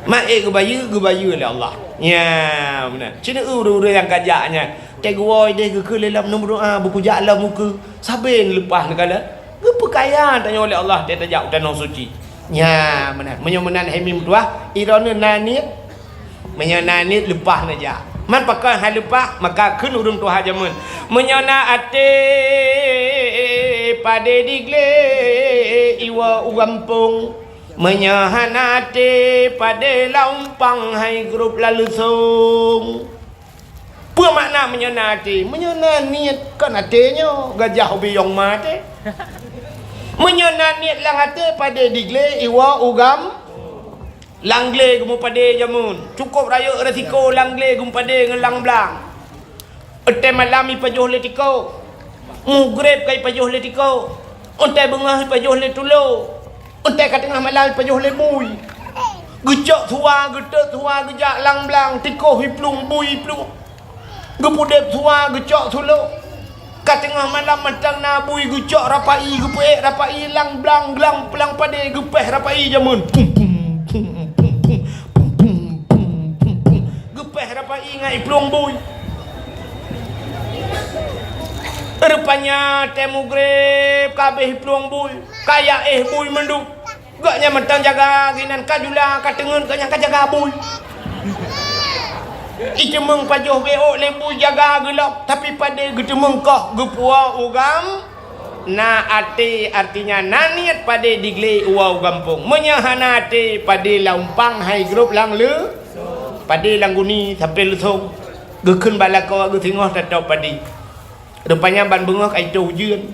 mak ke bayu le Allah ya benar cina uru yang kajaknya tegoi dia ke dalam nombor doa buku jalan muka sabin lepas negala ke perkaya tanya oleh Allah dia tajak tanah suci nya benar menyomenan hemim tua irana nanit menyananit lepas naja man pakai hal lepas maka keun urung tuha jamun menyana ate pade digle iwa ugampung menyahanate pade laumpang hai grup lalusung. Apa makna menyenati? Menyenat niat kan hatinya gajah biyong mati. Menyenat niat lang hati pada digle iwa ugam langle gumu pada jamun. Cukup raya resiko langle gumu pada ngelang blang. Ete malam ipajuh letiko. Mugrib kai pajuh letiko. Onte bengah ipajuh letulo. Onte kat tengah malam ipajuh lebui. Gejak tua, getek tua, gejak lang blang, tiko hiplung bui plung. Gepudep tua gecok solo kat tengah malam matang nabui gecok rapai gepek rapai lang blang glang pelang pade gepeh rapai jamun gepeh rapai ngai pelong bui rupanya temu grep kabeh pelong bui kaya bui menduk gaknya matang jaga ginan kajula katengen kanya kajaga bui Icemeng pajuh beok lembu jaga gelap tapi pada getemeng kah gepua ugam na ate artinya naniat pada digle uau gampung menyahanate pada laumpang hai grup lang le pada langguni sampai lusung gekeun balakau ge tengah tatau padi rupanya ban bengah kai tu hujan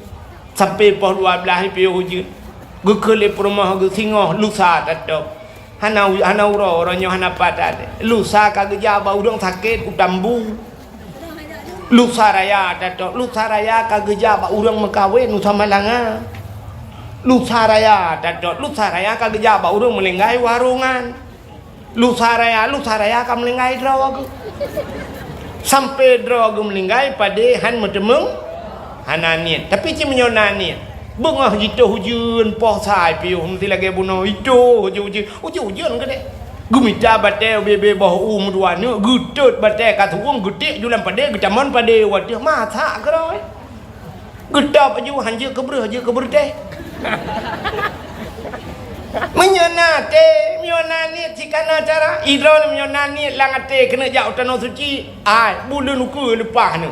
sampai poh 12 pi hujan gekeun le rumah ge tengah lusa tatau hanau ro ronyo hanapat ade lusa kageja ba udang sakit utambu lusa raya tato lusa raya kageja ba udang mekawin nusa malanga lusa raya tato lusa raya kageja ba udang melenggai warungan lusa raya ka melenggai draw sampai draw melenggai pade han metemeng hananiat tapi ci menyonaniat bengah jitu hujan poh sai piu mesti lagi bunuh itu hujan ke dek gumita bate bebe boh dua ni gutut bate kat huang gutik julan pade gecamon pade wadah mata keroi getap aju hanje kebreh je kebreh menyenate menyenani cikana cara idron menyenani langate kena jau tanah suci ai bulan uku lepas ni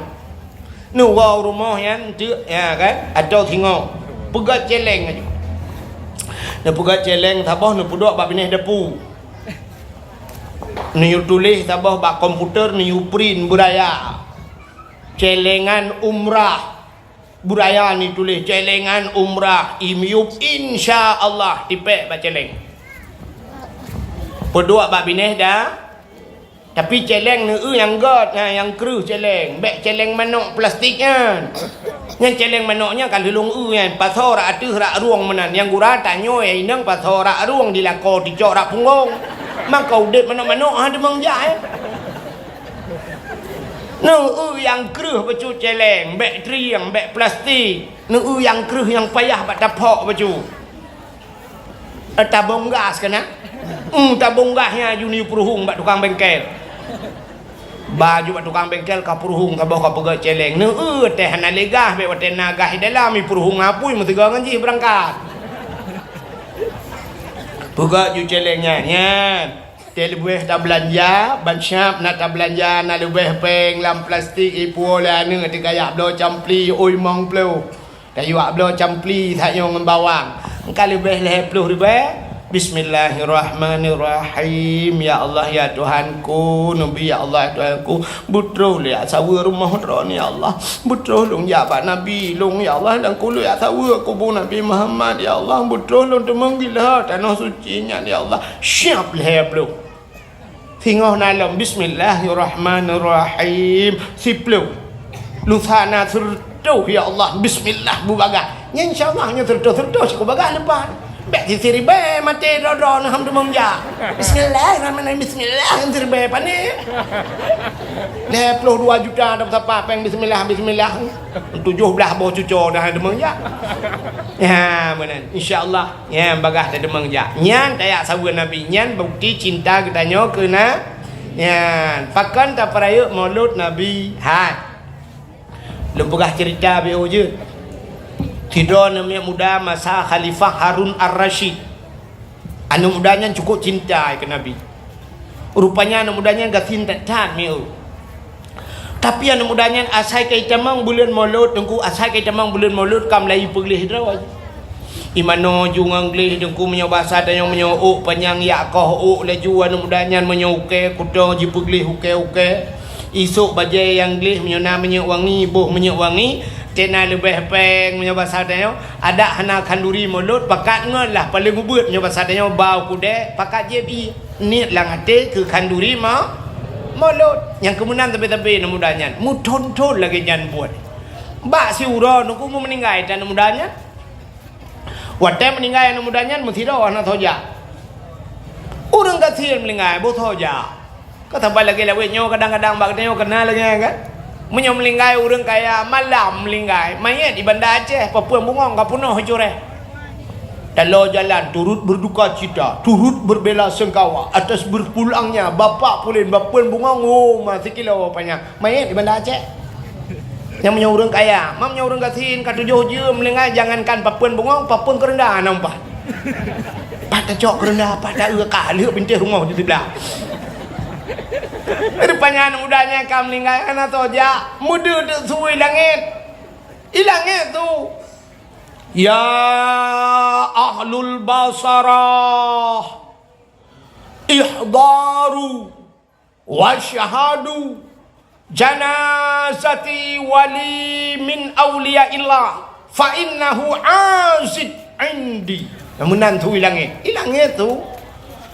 nu wau rumah yang tu ya kan ada tengok pegat celeng aja. Nak pegat celeng tabah nak puduk bab benih depu. Ni tulis tabah bab komputer ni print budaya. Celengan umrah. Budaya ni tulis celengan umrah imiup insya-Allah tipek bab celeng. Podok bab bineh dah. Tapi celeng ni yang god yang keruh celeng. Bek celeng manok plastik kan. Yang celeng manoknya kalau long kan pasal rak atuh rak ruang menan. Yang gura tanyo inang pasal rak ruang dilako dicok rak punggung. Maka udet manok-manok ada mangja Nu yang keruh bacu celeng, bek triang, bek plastik. Nu yang keruh yang payah bak tapak bacu. Tabung gas kena. Tabung gasnya juni peruhung bak tukang bengkel. Baju bak tukang bengkel ka peruhung ka bawa ka pegak celeng. Nu teh hana legah bek wate nagah dalam mi peruhung ngapui mu tiga ngaji berangkat. Pegak ju celengnya nyan. Teh lebih tak belanja, ban syap nak tak belanja nak lebih peng lam plastik ipu lah ni ti kayak blo campli oi mong pleu. Kayu blo campli tak yo ngan bawang. Engkau lebih leh puluh ribu. Bismillahirrahmanirrahim. Ya Allah ya Tuhanku, Nabi ya Allah ya Tuhanku, butroh lihat sawa rumah ron ya Allah, butroh long ya pak Nabi long ya Allah dan kulu ya sawa kubur Nabi Muhammad ya Allah, butroh long temang gila tanah suci nya ya Allah. Siap leh belum tengok nalam. Bismillahirrahmanirrahim siplu lusana sertuh ya Allah. Bismillah bubaga insyaallah nya sertuh siku baga lepas bek siri be mati dodo ham demam ja. Bismillahirrahmanirrahim. Bismillah siri be pane. 22 juta dapat apa peng bismillah 17 boh cucu dah demam ja. Ya menan insyaallah ya bagah dah demam ja. Nyan tayak sawa Nabi nyan bukti cinta kita nyo kena nyan pakan ta perayuk maulud Nabi. Lempugah cerita be je. Tidak namanya muda masa Khalifah Harun Ar-Rasyid. Anu mudanya cukup cinta ke Nabi. Rupanya anu mudanya gak cinta tan miu. Tapi anu mudanya asai kai tamang bulan Maulud dengku asai kai tamang bulan Maulud kam lai perlih draw. Imano jung anglih dengku menyo bahasa dan yang menyo panjang yakoh laju anu mudanya menyo uke kudo ji perlih uke. Isuk bajai yang anglih menyo namanya wangi boh menyo wangi. Tena lebih peng punya bahasa dia ada hana kanduri mulut pakat lah paling ubut punya bahasa dia bau kude pakat jebi ni lang ate ke kanduri mulut yang kemudian tapi mudanya mu tonton lagi jangan buat bak si uro nuku mu meninggal dan mudanya wate meninggal dan mudanya mu tidak anak toja orang kecil meninggal bu toja kata balik lagi nyo kadang-kadang bak dia kenal lagi kan menyo melinggai urang kaya malam melinggai mayat di Banda Aceh Papua bungong ka punuh hujure dalam jalan turut berduka cita turut berbela sungkawa atas berpulangnya bapa pulin bapun bungong masih kilo apanya mayat di Banda Aceh yang menyo urang kaya menyo urang kasin ka 7 je melinggai jangankan papun bungong papun kerendah nampak pada cok kerendah pada ka leuh bintih rumah di sebelah. Rupanya mudanya kam meninggal anak toja muda tu suwi langit ilangit tu ya ahlul basarah ihdaru wa syahadu janazati wali min awliya illah fa innahu azid indi namunan tu ilangit tu.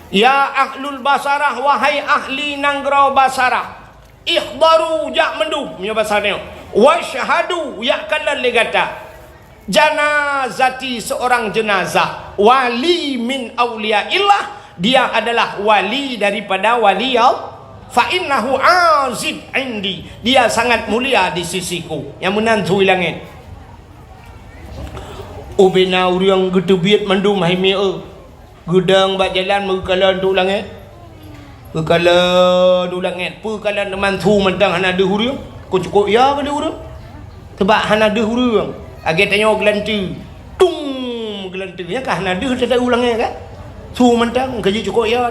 Ya ahlul basarah wahai ahli nanggro basarah ikhdaru jak mendu punya basarnya wa syahadu ya kalal legata janazati seorang jenazah wali min awliya illah dia adalah wali daripada wali Allah fa innahu azib indi dia sangat mulia di sisiku yang menantu langit ubina uriang gedebiat mandu mahimi gudang bak jalan mengkalan tu langit mengkalan tu langit pekalan teman tu mentang hana ada hurung kau cukup ya ke ada hurung sebab hana ada hurung agak tanya gelantu tung gelantu ya kah hana ada tak ulangnya kan tu mentang gaji cukup ya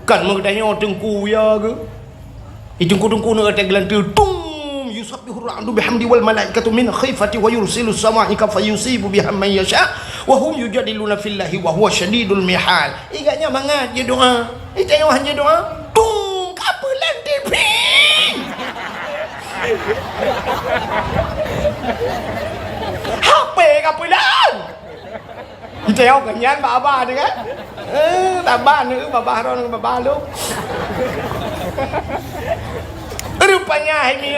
kan mau tanya tengku ya ke tengku nak ada gelantu tung yusabbihu ar-ra'du bihamdi wal malaikatu min khifati wa yursilu as-sama'ika fayusibu biha man yasha wa hum yujadiluna fillahi wa huwa syadidul mihal. Ingatnya mangat je doa. Tengok hanya doa. Tung kapelan TV. HP kapelan. Treo cả nhán bà ba đi cái. Bà ba nữ bà đó bà ba lúc. Rupanya ini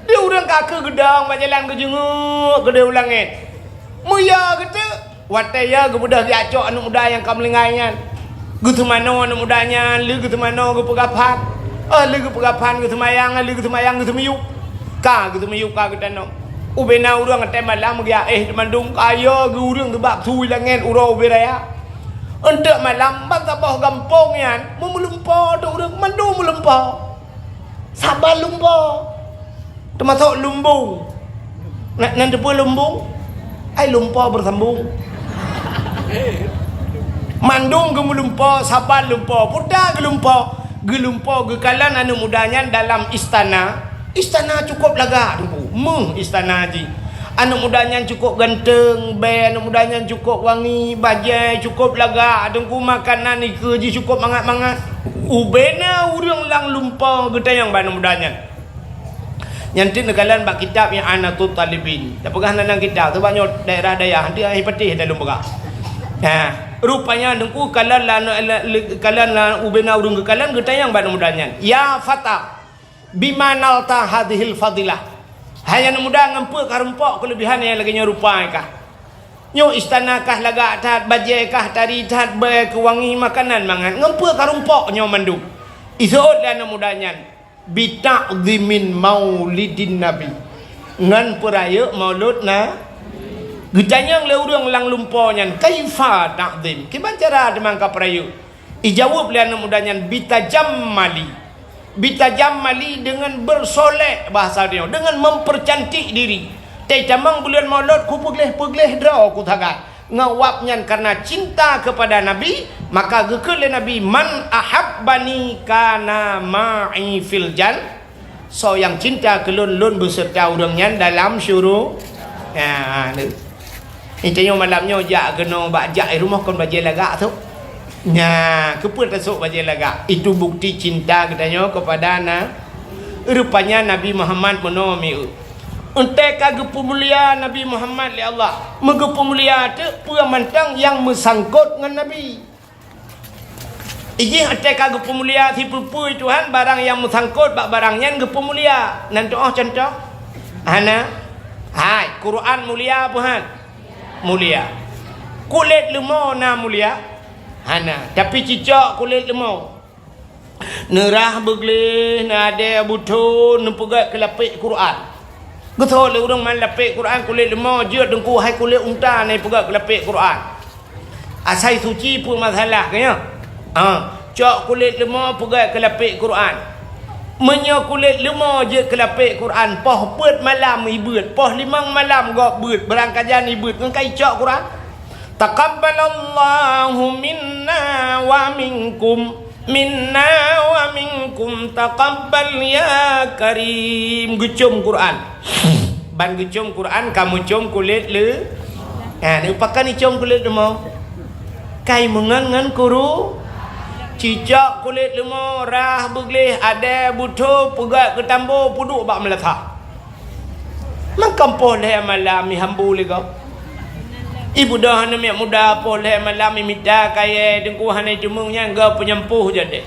dia orang kaki gedang berjalan ke jenguk ke dia ulangin. Muya gitu. Wataya ke budak diacok anak muda yang kamlingayan. Gitu mana anak mudanya, lu gitu mana ke pegapan. Lu ke pegapan gitu mayang, lu gitu mayang gitu miyuk. Ka gitu miyuk ka gitu no. Ubena urang ngetem malam dia mandung kaya ke urang tebak thui langit urau beraya. Untuk malam bangsa bawah gampong yan, memelumpa tu urang mandung melumpa. Sabar lumba. Termasuk lumbung. Nanti pun lumbung. Ai lumpa bersambung. Mandung ke melumpa, sabar lumpa, putar ke lumpa. Gelumpa gekalan anak mudanya dalam istana. Istana cukup laga tu. Istana haji. Anak mudanya cukup ganteng, anak mudanya cukup wangi, bajai cukup laga, adengku makanan ni kerja cukup mangat-mangat. Ubena urang lang lumpang geta yang anak mudanya. Nyanti nekalan bak kitab yang Anatul Talibin. Tak pegah nanang kitab tu banyak daerah-daerah nanti ai petih dalam pegah. Rupanya dengku kalan ubena urang gekalan geta yang anak mudanya. Ya fata bimanalta hadhil fadilah. Hanya muda ngampu karempok kelebihan yang lagi rupa kah. Nyo istana kah laga tat bajai kah tari tat kewangi makanan mangan ngampu karempok nyo mandu. Isod dan mudanya bita'dhimin maulidin nabi. Ngan peraya maulud na gitanya le urang lang lumpo nyan kaifa ta'dhim. Kiban cara demangka peraya? Ijawab le anak mudanya bitajammali. Bitajammali dengan bersolek bahasa dia, dengan mempercantik diri. Tai tamang bulan maulud ku pegleh draw ku tagak. Ngawapnya karena cinta kepada Nabi, maka gekele Nabi man ahabbani kana ma'i fil jan. So yang cinta kelun-lun beserta urangnya dalam syurga. Ya, ni. Intinya malamnya jak kena bajak rumah kon bajai lagak tu. Nya, keput tasuk bajai lagak. Itu bukti cinta katanya kepada rupanya Nabi Muhammad menomil. Entek kagepu mulia Nabi Muhammad li Allah. Megepu mulia tu pura mantang yang mesangkut dengan Nabi. Iji entek kagepu mulia si pupui Tuhan barang yang mesangkut bak barangnya gepu mulia. Nanti contoh. Hana. Hai, Quran mulia apa han? Mulia. Kulit lemau na mulia. Hana, tapi cicak kulit lemau. Nerah begleh, nade buto, nempegat kelapik Quran. Betul le urang man lapik Quran kulit lemau je dengku hai kulit unta nai pegat kelapik Quran. Asai suci pun masalah kaya. Cak kulit lemau pegat kelapik Quran. Menyo kulit lemau je kelapik Quran, poh beut malam ibut, poh limang malam gok beut, berangkajan ibut ngkai cak Quran. Taqabbalallahu minna wa minkum taqabbal ya karim. Gecum Quran. Ban gecum Quran kamu cum kulit le. Ni pakai ni cum kulit lemau. Kai mengan kuru. Cicak kulit lemau rah begleh ada butuh pegat ke tambo puduk bak meletah. Makampoh le malam mi hambu le kau. Ibu dah hana miak muda poleh malam minta kaya dengku hana cumungnya enggak penyempuh jadi.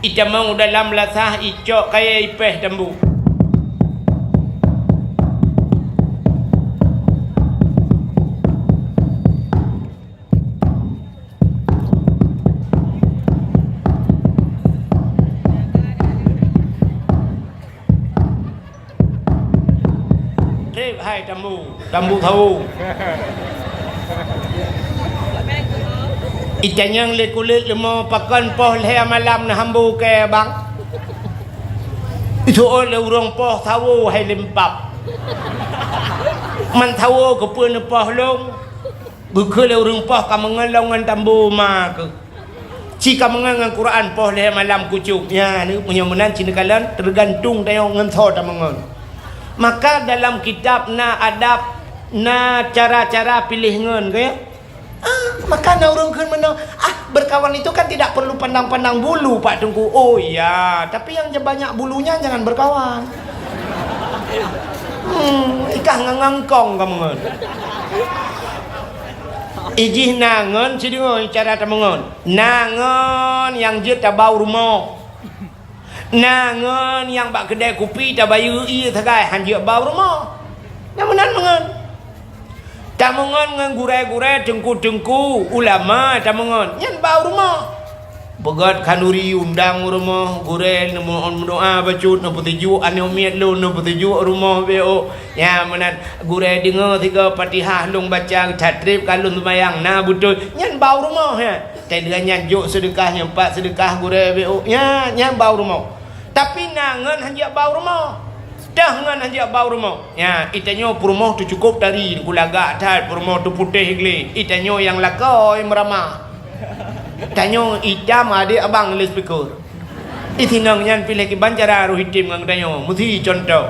Itamang dalam lasah icok kaya ipeh tambu. Hai tambu tahu. Itanyang le kulit lemau pakan poh le malam na hambu ke bang. Itu oleh urang poh tahu hai lempap. Man tahu ke pun poh long. Bekele urang poh ka mengalongan tambu ma ke. Jika mengangan Quran poh le malam kucuk. Ya ni punya menan cinakalan tergantung tayong ngentho tamangon. Maka dalam kitab na adab na cara-cara pilih ngen kaya maka na urang keun menang berkawan itu kan tidak perlu pandang-pandang bulu Pak Tengku. Oh iya, tapi yang banyak bulunya jangan berkawan. Ikah ngangkong kamu ngen. Ijih nangon si dengar cara tamangon. Nangon yang je tabau rumah. Nangon yang bak kedai kopi tabayu i tagai han je bau rumah. Namunan mangon. Tamangon ngan gurai-gurai tengku-tengku ulama tamangon. Nyan bau rumah. Begat kanuri undang rumah gurel mohon doa bacut no petuju anu miat lu no petuju rumah beo ya menan gurel dengar 3 Fatihah long baca tatrib kalun sembahyang nah betul nyan bau rumah ya tai dengan nyan juk sedekahnya 4 sedekah gurel beo ya nyan bau rumah tapi nangan hanya bau rumah dah ngan hanya bau rumah ya itanyo rumah tu cukup dari kulaga tat rumah tu putih gli itanyo yang lakoi meramah tanyo itam adik abang les speaker itinang yan pilih ki bancara ru hitim ngang tanyo muthi contoh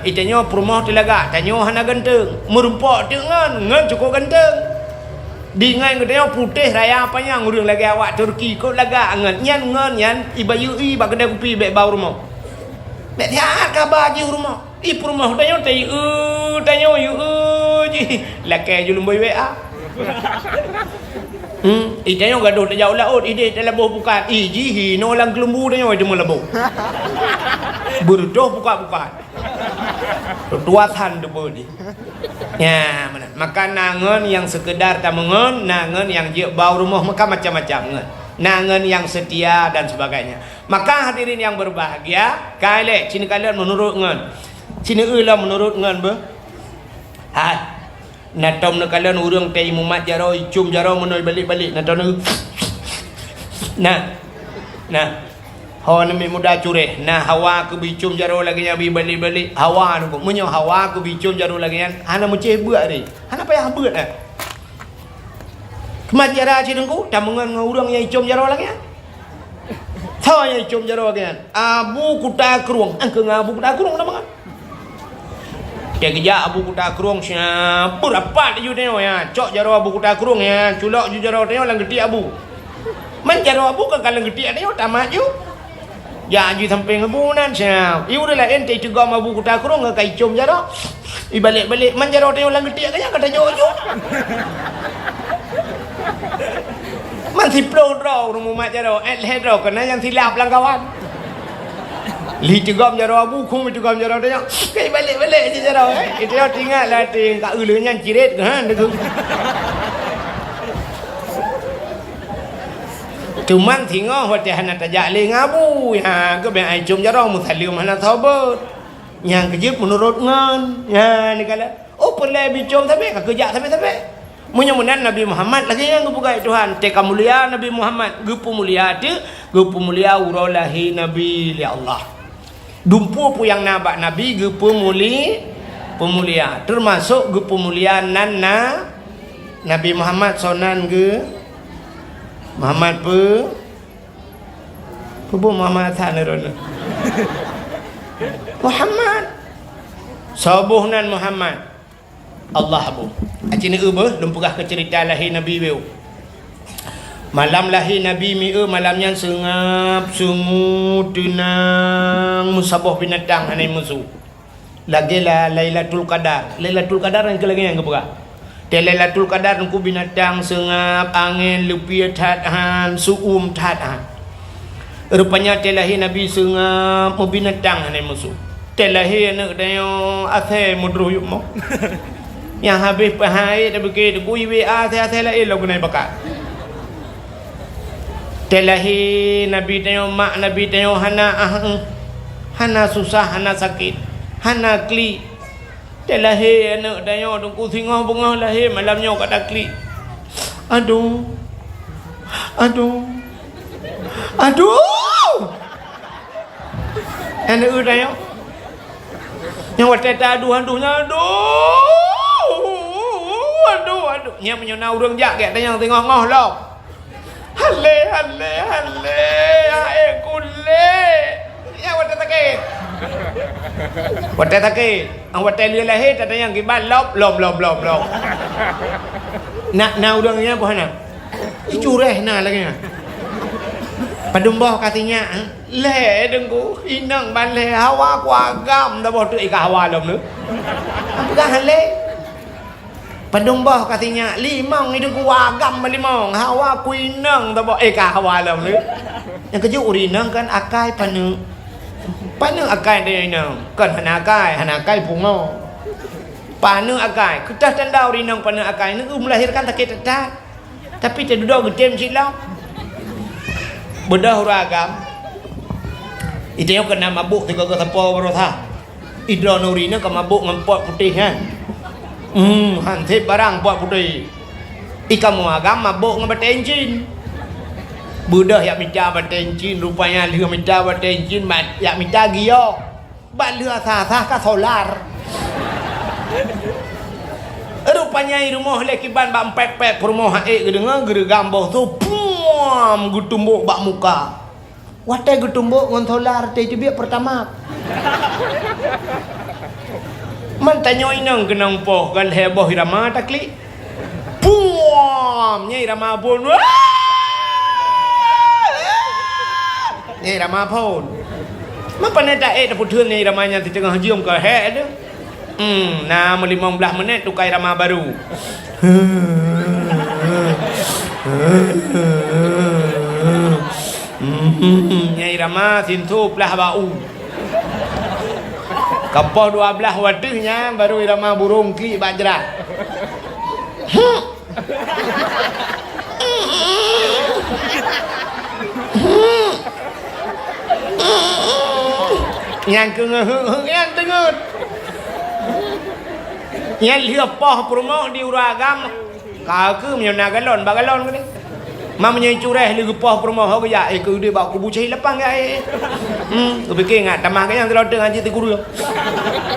itanyo promos telaga tanyo hana ganteng merumpok dengan ngan cukup ganteng di ngan tanyo putih raya apanya ngurung lagi awak Turki kok laga ngan yan ibayu i bak kedai kopi bek bau rumah bek dia kabar je rumah promos tanyo tanyo yu ji lakai julum boy wa Itanyo gaduh tak jauh laut ide tak labuh bukan jihi no lang kelembu tanyo itu melabuh berdoh buka-buka tuatan tu boleh ya mana makan nangan yang sekedar tamangan nangan yang je bau rumah maka macam-macam nangan yang setia dan sebagainya maka hadirin yang berbahagia kale cini kalian menurut ngan cini ulah menurut ngan be hai natom na kalian urang teh mumat jaro icum jaro menoi balik-balik natom na hawa nami muda cureh nah hawa ku bicum jaro lagi nya bi balik-balik hawa nu munyo hawa ku bicum jaro lagi yan hana muceh beut ni hana payah beut ah kemat jara cidengku tamungan urang yang icum jaro lagi yan hawa yang icum jaro lagi yan abu kuta kruang angke ngabu kuta kruang tamungan dia kerja abu kuta kurung siapa rapat dia tengok ya cok jaro abu kuta kurung ya culok ju jaro tengok lang getik abu man jaro abu kan kalau getik tengok tamat ju ya ju sampai ngebunan siap iu dah lah ente tegam abu kuta kurung ke kaicum jaro i balik-balik man jaro tengok lang getik kaya kata jojo man si plong draw rumah jaro draw kena yang silap lang kawan li tegam jaro abu kum tegam jaro tanya kai balik-balik je jaro itu tinggal lah ting kat ulunnya ciret kan tu cuman tengok hotel hana tajak le ngabu ya ke ben ai cum jaro musalim hana taubat yang kejip menurut ngan ya ni kala perle bicom tapi ka kerja tapi munyan Nabi Muhammad lagi yang gebugai Tuhan te kamulia Nabi Muhammad gepu mulia tu gepu mulia urolahi Nabi li Allah dumpu pu yang nabak Nabi ge pemulia termasuk ge pemuliaan nanna Nabi Muhammad sonan ge Muhammad Muhammad thaneron Muhammad sabuhnan Muhammad Allah bu acini ubah lumpugah ke cerita lahir Nabi weu malam lahir Nabi malamnya sengap sungu tenang musabah binatang hanai musuh lagi lah Lailatul Qadar yang kelagi yang kebuka Lailatul Qadar nungku binatang sengap angin lepiat han suum han rupanya lahir Nabi sengap binatang hanai musuh lahir nak dayo athe mudruh yuk mo yang habis pahai dah begitu kui wa athe lain lagu nai bakat telahi Nabi tengok mak Nabi tengok hana susah hana sakit hana kli telahi anak tengok tunggu singah bengah lahir malamnya kata kli aduh anak tengok yang wateta aduh-aduhnya aduh nya menyona urang jak gak tengok ngoh lok Hale ae kulle ya wate takit ang wate dia lahir tak yang giban lop nak udangnya apa nak icureh na lagi padumboh katanya le dengku inang ban le hawa kwa gam dah boh tu ika hawa lom nu apa hale Padung bah katanya limang itu kuagam limang hawa kuinang tabo hawa lam ni. Yang keju urinang kan akai panu akai dia nang kan hanakai pungo. Panu akai kita tanda urinang panu akai ni melahirkan sakit tetat. Tapi terduduk getem silau. Bedah uragam. Itu yang kena mabuk tiga ke tempoh berotha. Idra nurina ke mabuk ngempot putih kan. Hansip barang buat putih. Ikan muagam mabuk dengan batencin. Budah yak minta batencin rupanya dia minta batencin yak minta gio. Bat lua sah ka solar. Rupanya rumah lekiban bak pepek rumah haik gedengan gergamboh tu puam gutumbuk bak muka. Watai gutumbuk ngon solar teh biak pertama. Man tanyo inang kenang poh kan heboh irama takli. Puam nya irama pun. Nya irama pun. Man panai tak dapur nya iramanya di tengah jium ke he ada. Nah 15 minit tukar irama baru. Nya irama sintu belah bau. Kapoh 12 wadahnya baru irama burung klik bajra. Yang yang tengut. Yang lihat poh promo di uragam. Kau ke menyana galon bagalon ni. Mam nyai cureh li poh promo ho ya ke dia bawa kubu cai lepang ya. Aku fikir ngat tamah kan yang terlalu ngaji ti guru.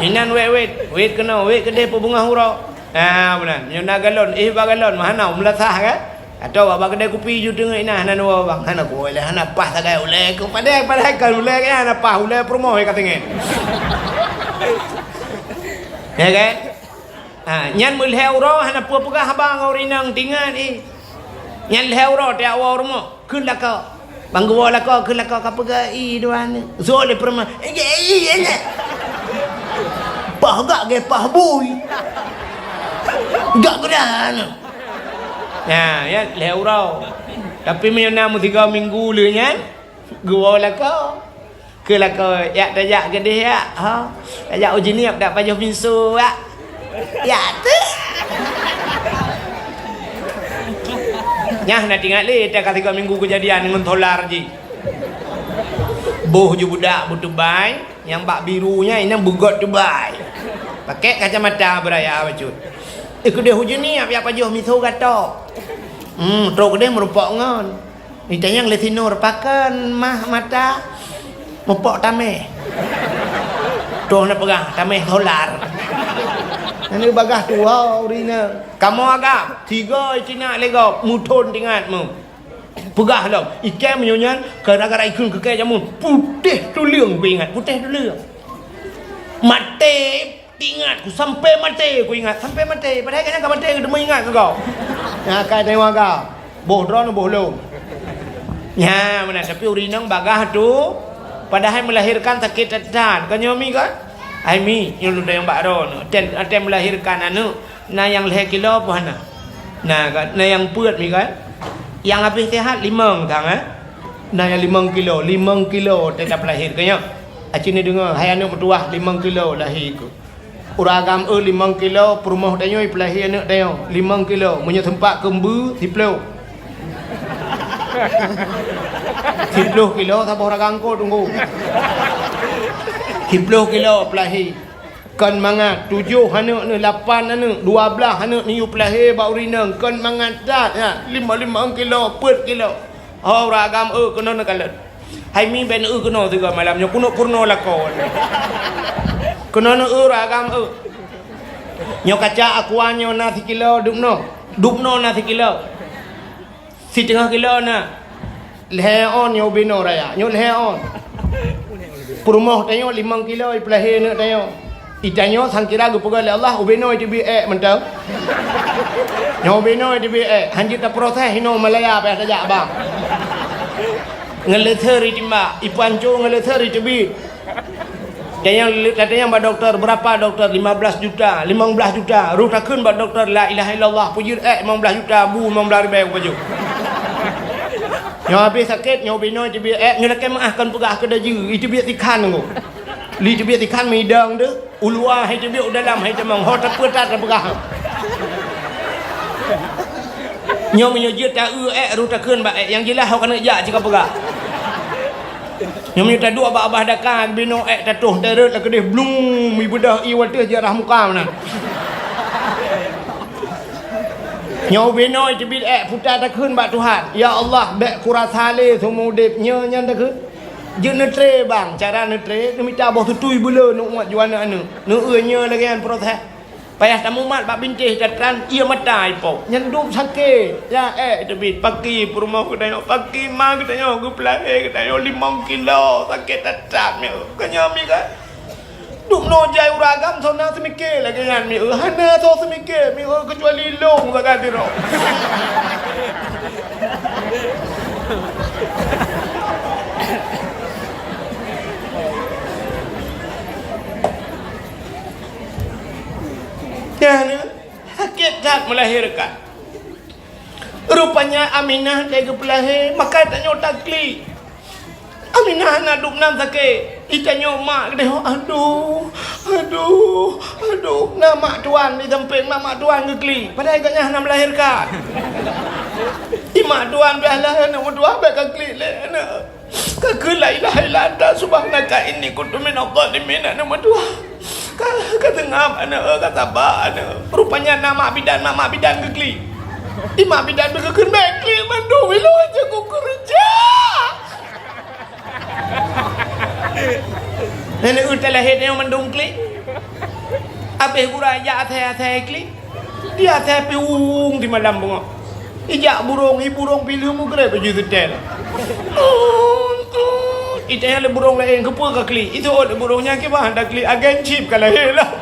Inan wait kena wait kedai bunga hura. Benar. Menyana galon bagalon mana melasah kan. Atau abang kedai kopi ju tengok ina hanan wa bang. Hana ko le hana pah sagai oleh ko padai kan oleh kan hana pah oleh promo katanya. Ya kan? Nyan mulheu ro hana pua-pua habang orinang tingan Nyan lheu ro te awak rumah kun laka. Bang gua laka kun laka ka pega duan. Zole perma. Pah gak ge pah bui. Gak gedan. Ya lheu ro. Tapi menyana mu 3 minggu le nyan. Gua laka. Ke laka ya tajak gede ya. Ha. Tajak ujiniap dak payah pinsu ya. Ya tu. Nyah nak tinggal le tak 3 minggu kejadian dengan tolar ji. Boh je budak butubai yang bak birunya ini bugot tubai. Pakai kacamata beraya bacut. Kedai hujan ni apa jauh miso gato. Truk kedai merupak ngon. Ni tanya letinor pakan mah mata mepok tameh. Tuh nak pegang tameh tolar. Ini bagah tua urina. Kamu agak 3 Cina lego muton tingat mu. Pegah dah. Ikan menyonyan gara-gara ikun ke jamun. Putih tu liang ku ingat. Putih tu liang. Mati ingat ku sampai mati ku ingat. Sampai mati. Padahal kan enggak mati demi ingat kau. Ya kai tengok kau. Boh drone boh lo. Ya mana tapi urinang bagah tu padahal melahirkan sakit tetan. Kan nyomi kan? Ai mi yang lu yang bakro no tem melahirkan anu na yang leh kilo apa hana na yang puat mi kan yang habis sehat 5 tang na yang 5 kilo tetap lahir kanya aci ni dengar hai anak bertuah 5 kilo lahir ku uragam 5 kilo perumah danyo pelahir anak danyo 5 kilo punya tempat kembu diplo 10 kilo tak uragam ko tunggu 10 kilo pelahir. Kan mangat 7 anak ni 8 anak 12 anak ni pelahir bau rinang kan mangat dat ya 5 kilo 4 kilo. Oh ragam kena nak kalat. Hai mi ben kena juga malamnya kuno purno lakon. Kena nak ragam Nyo kaca akuanyo na 1 kilo dupno na 1 kilo. 1/2 kilo na. Leon nyo bino raya. Nyo leon. Perumah tanyo 5 kilo pelahir nak tanyo. Itanyo sangkira gu pegal Allah ubeno itu bi mentang. Nyo ubeno itu bi hanjit ta proses hino Malaya pa saja abang. Ngeleter timba ipanco ngeleter itu bi. Katanya mbak doktor, berapa doktor? 15 juta, 15 juta. Ruh takun mbak doktor, la ilaha illallah, puji 15 juta, bu 15 ribu baju. Yang habis sakit, yang habis noi tibia nyelakan maafkan pegah ke daju, itu biar tikan tu. Li tu biar tikan midang tu, ulua hai tu biar dalam hai temang, ho terpetat pegah. Nyom menyujud tak ruh takun mbak yang jelas ho kena jak jika pegah. Yang minta dua abah dakan bino tatuh terut lah kedih blum ibu dah iwata jarah muka mana. Nyau bino cebit putar takun bak Tuhan. Ya Allah bek kurasale semua dep nyan takun. Je netre bang, cara netre dia minta abah tutui bela nak umat juana anu. Nu nya lagi kan proses. Payah tamu mat bak bintih datang ia matai po. Nyan dup sakit. Ya cebit pagi rumah ku tengok pagi mak kita tengok ku pelai kita tengok 5 kilo sakit tetap ni. Kanya mi kan. Dup no jai uragam sona semikir lagi kan mi. Hana so semikir mi kecuali long sakat tiro. Dan sakit tak melahirkan. Rupanya Aminah dia pelahir, maka tanya takli. Aminah nak duk nam sakit. Itanya mak dia, aduh, nama tuan di samping nama tuan kekli. Padahal katnya nak melahirkan. Imak tuan biarlah nak berdoa baik kekli lah. Kekela ilaha illa anta subhanaka inni kuntu minadh dhalimin nak berdoa. Kata ngam anak kata ba anak rupanya nama bidan mama bidan kekli imak bidan berkekun bekli mandu bilo aja ku kerja nenek udah lahir yang mandung kli abeh guraya athe kli dia athe piung di malam bunga ijak burung pilih mu kere baju setel itu yang burung lain kepul ke kli itu ada burungnya ke bahan dah kli agen chip kalau lah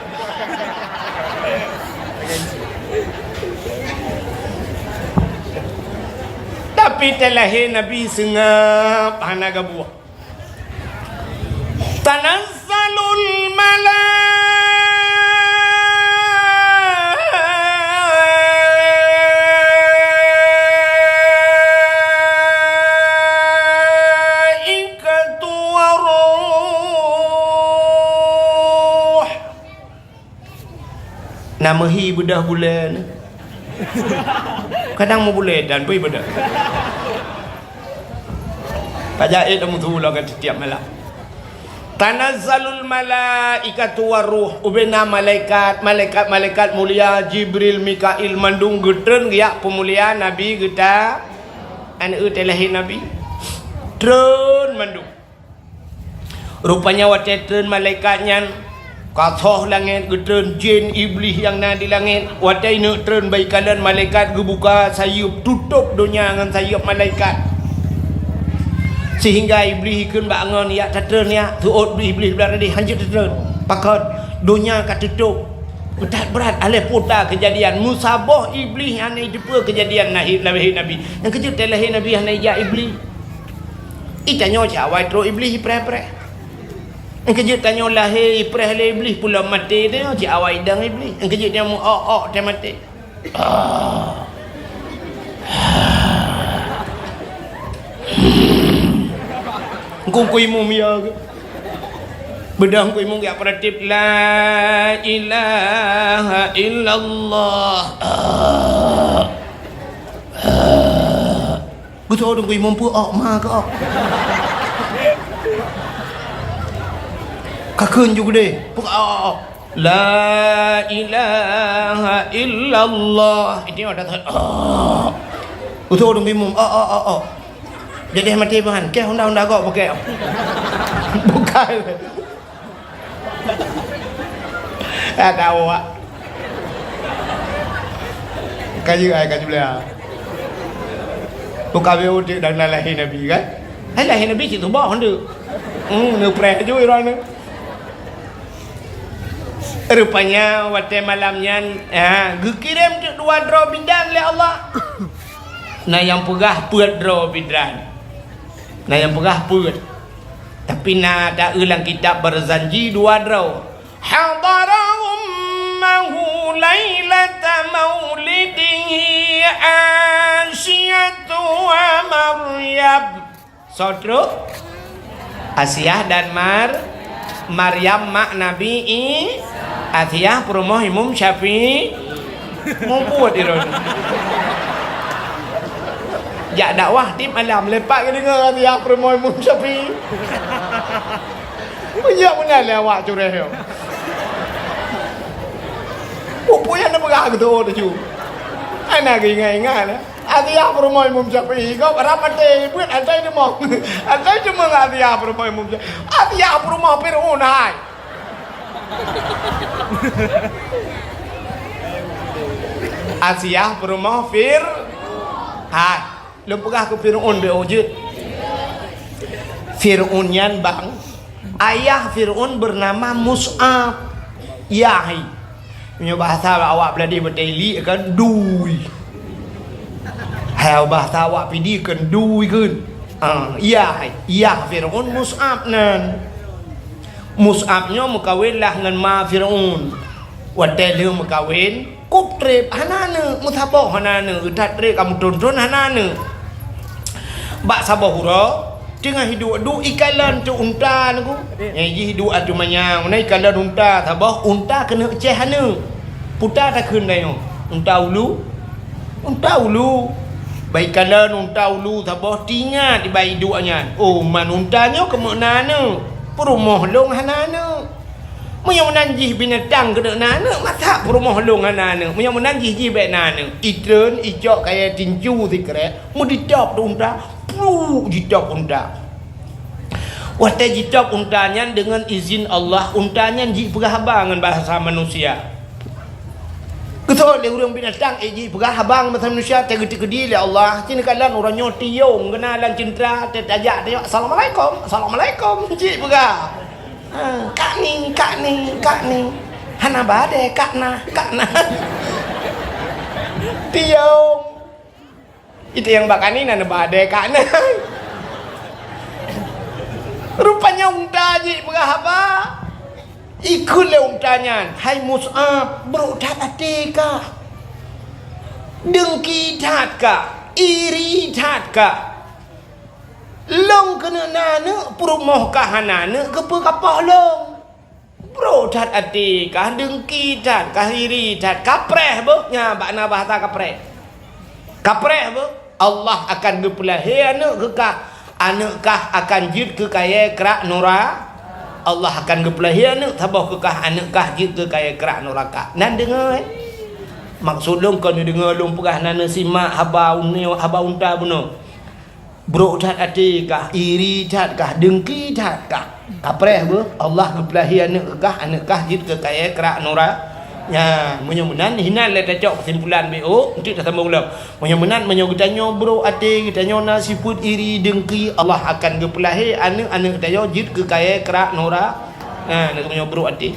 tapi terlahir Nabi sengap anak gabuah tanazzalul nama hi bedah bulan kadang mau bulan dan pergi bedah Pak Jaid dah mutulah kat setiap malam tanazzalul malaikatu waruh ubena malaikat mulia Jibril Mikail mandung getren giak pemulia Nabi kita anak telahi Nabi tren mandung rupanya waktu tren malaikatnya katoh langit getren jin iblis yang ada di langit wadai nak tren baik kalian malaikat gebuka sayup tutup dunia dengan sayup malaikat sehingga iblis ikut bangun ya tren ya tuot iblis berada hancur tren pakot dunia katutup berat alih putar kejadian musabah iblis yang ada kejadian lahir Nabi yang kecil lahir Nabi yang ada iblis itanya cawai terus iblis pre yang kejut tanya lahir ipreh le iblis pula mati dia cik awak idang iblis yang kejut dia mu dia mati engkau imum ya ke bedang ku imum ya peratip la ilaha illallah betul dong ku imum pu ma ke kakun juga deh la ilaha illallah itu ada betul dong imam jadi mati bahan ke honda kok pakai bukan ada awak kaji belah bukan dia udah dan lahir Nabi kan lahir Nabi situ bawah honda ngepreh juga orang ni rupanya waktu malamnya kirim tu 2 draw bidang oleh Allah nah yang pegah put draw bidang nah yang pegah put Tapi ada ulang kitab berzanji dua draw. Hadara ummahu lailata maulidihi Asyatu wa Maryam. Saudara Asyah dan Maryam mak Nabi Asyah perumoh Imam Syafi'i membuat iron. Jak dakwah di malam lepak ke dengar Asyah perumoh Imam Syafi'i. Banyak benar lewat curah yo. Pupunya nak berah ke tu tu. Anak ingat-ingat lah. Asyah perumoh Imam Syafi'i kau rapat buat antai demong. Antai cuma Asyah perumoh Imam Syafi'i. Asyah perumoh Fir'aun hai. Asyah perumoh hai. Lu pegah ke Fir'aun be wujud. Fir'aunyan bang. Ayah Fir'aun bernama Mus'ab. Yahi. Punya bahasa awak beladi berdaily kan dui. Hai bahasa awak pidi kan dui kan. Iya Fir'aun Mus'ab nan. Mus'abnya mukawin lah dengan ma Fir'aun. Wadai dia mukawin kup trip hanana mutabah hanana utat trip kamu tonton hanana. Bak sabah hura tengah hidup du ikalan tu unta aku. Yang hidup atu manyang mana ikalan unta sabah unta kena ceh hana. Putar tak keun dah unta ulu. Unta ulu. Baik kalan unta ulu sabah tinggal di bayi duanya. Oh man untanya ke mana? Perumoh long hanana. Yang menanjih binatang ke nana masa perumoh long hanana. Yang menanjih jibek nana. Itren icok kaya tinju sikret. Mu dicop tu unta. Plu dicop unta. Waktu dicop untanya dengan izin Allah untanya ji pergahabang dengan bahasa manusia. Ketua le urang binatang ji pergahabang bahasa manusia tegedi-gedi le Allah. Cina kalan orang nyotiyong kenalan cinta tajak tengok assalamualaikum. Assalamualaikum ji pergah. Kak ni. Hana bade kak na. Tiyong. Itu yang bakani nana bade kak na. Rupanya unta ji berapa? Ikut le untanya. Hai Mus'ab, bro tat atika. Dengki tat ka, iri tat ka. Long kena nana perumoh ka hanana kepe kapah long. Bro tat atika, dengki tat ka, iri tat kapreh be. Nya bakna bahasa kapreh. Kapreh be. Allah akan gepulahi anak ke ka. Anukkah akan jid ke kaya kerak nora? Allah akan gepelahi anak tabah kekah anukkah jid ke kaya kerak neraka. Nan dengar maksud long kau ni dengar long pegah nana simak haba unta buno. Bro tat atikah, iri tatkah, dengki tatkah. Kapreh be Allah gepelahi anukkah jid ke kaya kerak nora. Ya, menyemunan hina le tacok kesimpulan BO untuk dah sambung ulang. Menyemunan menyogitanyo bro ate gitanyo nasiput iri dengki Allah akan gepelahi anu tayo jid ke kaya kerak nora. Nak menyo bro ate.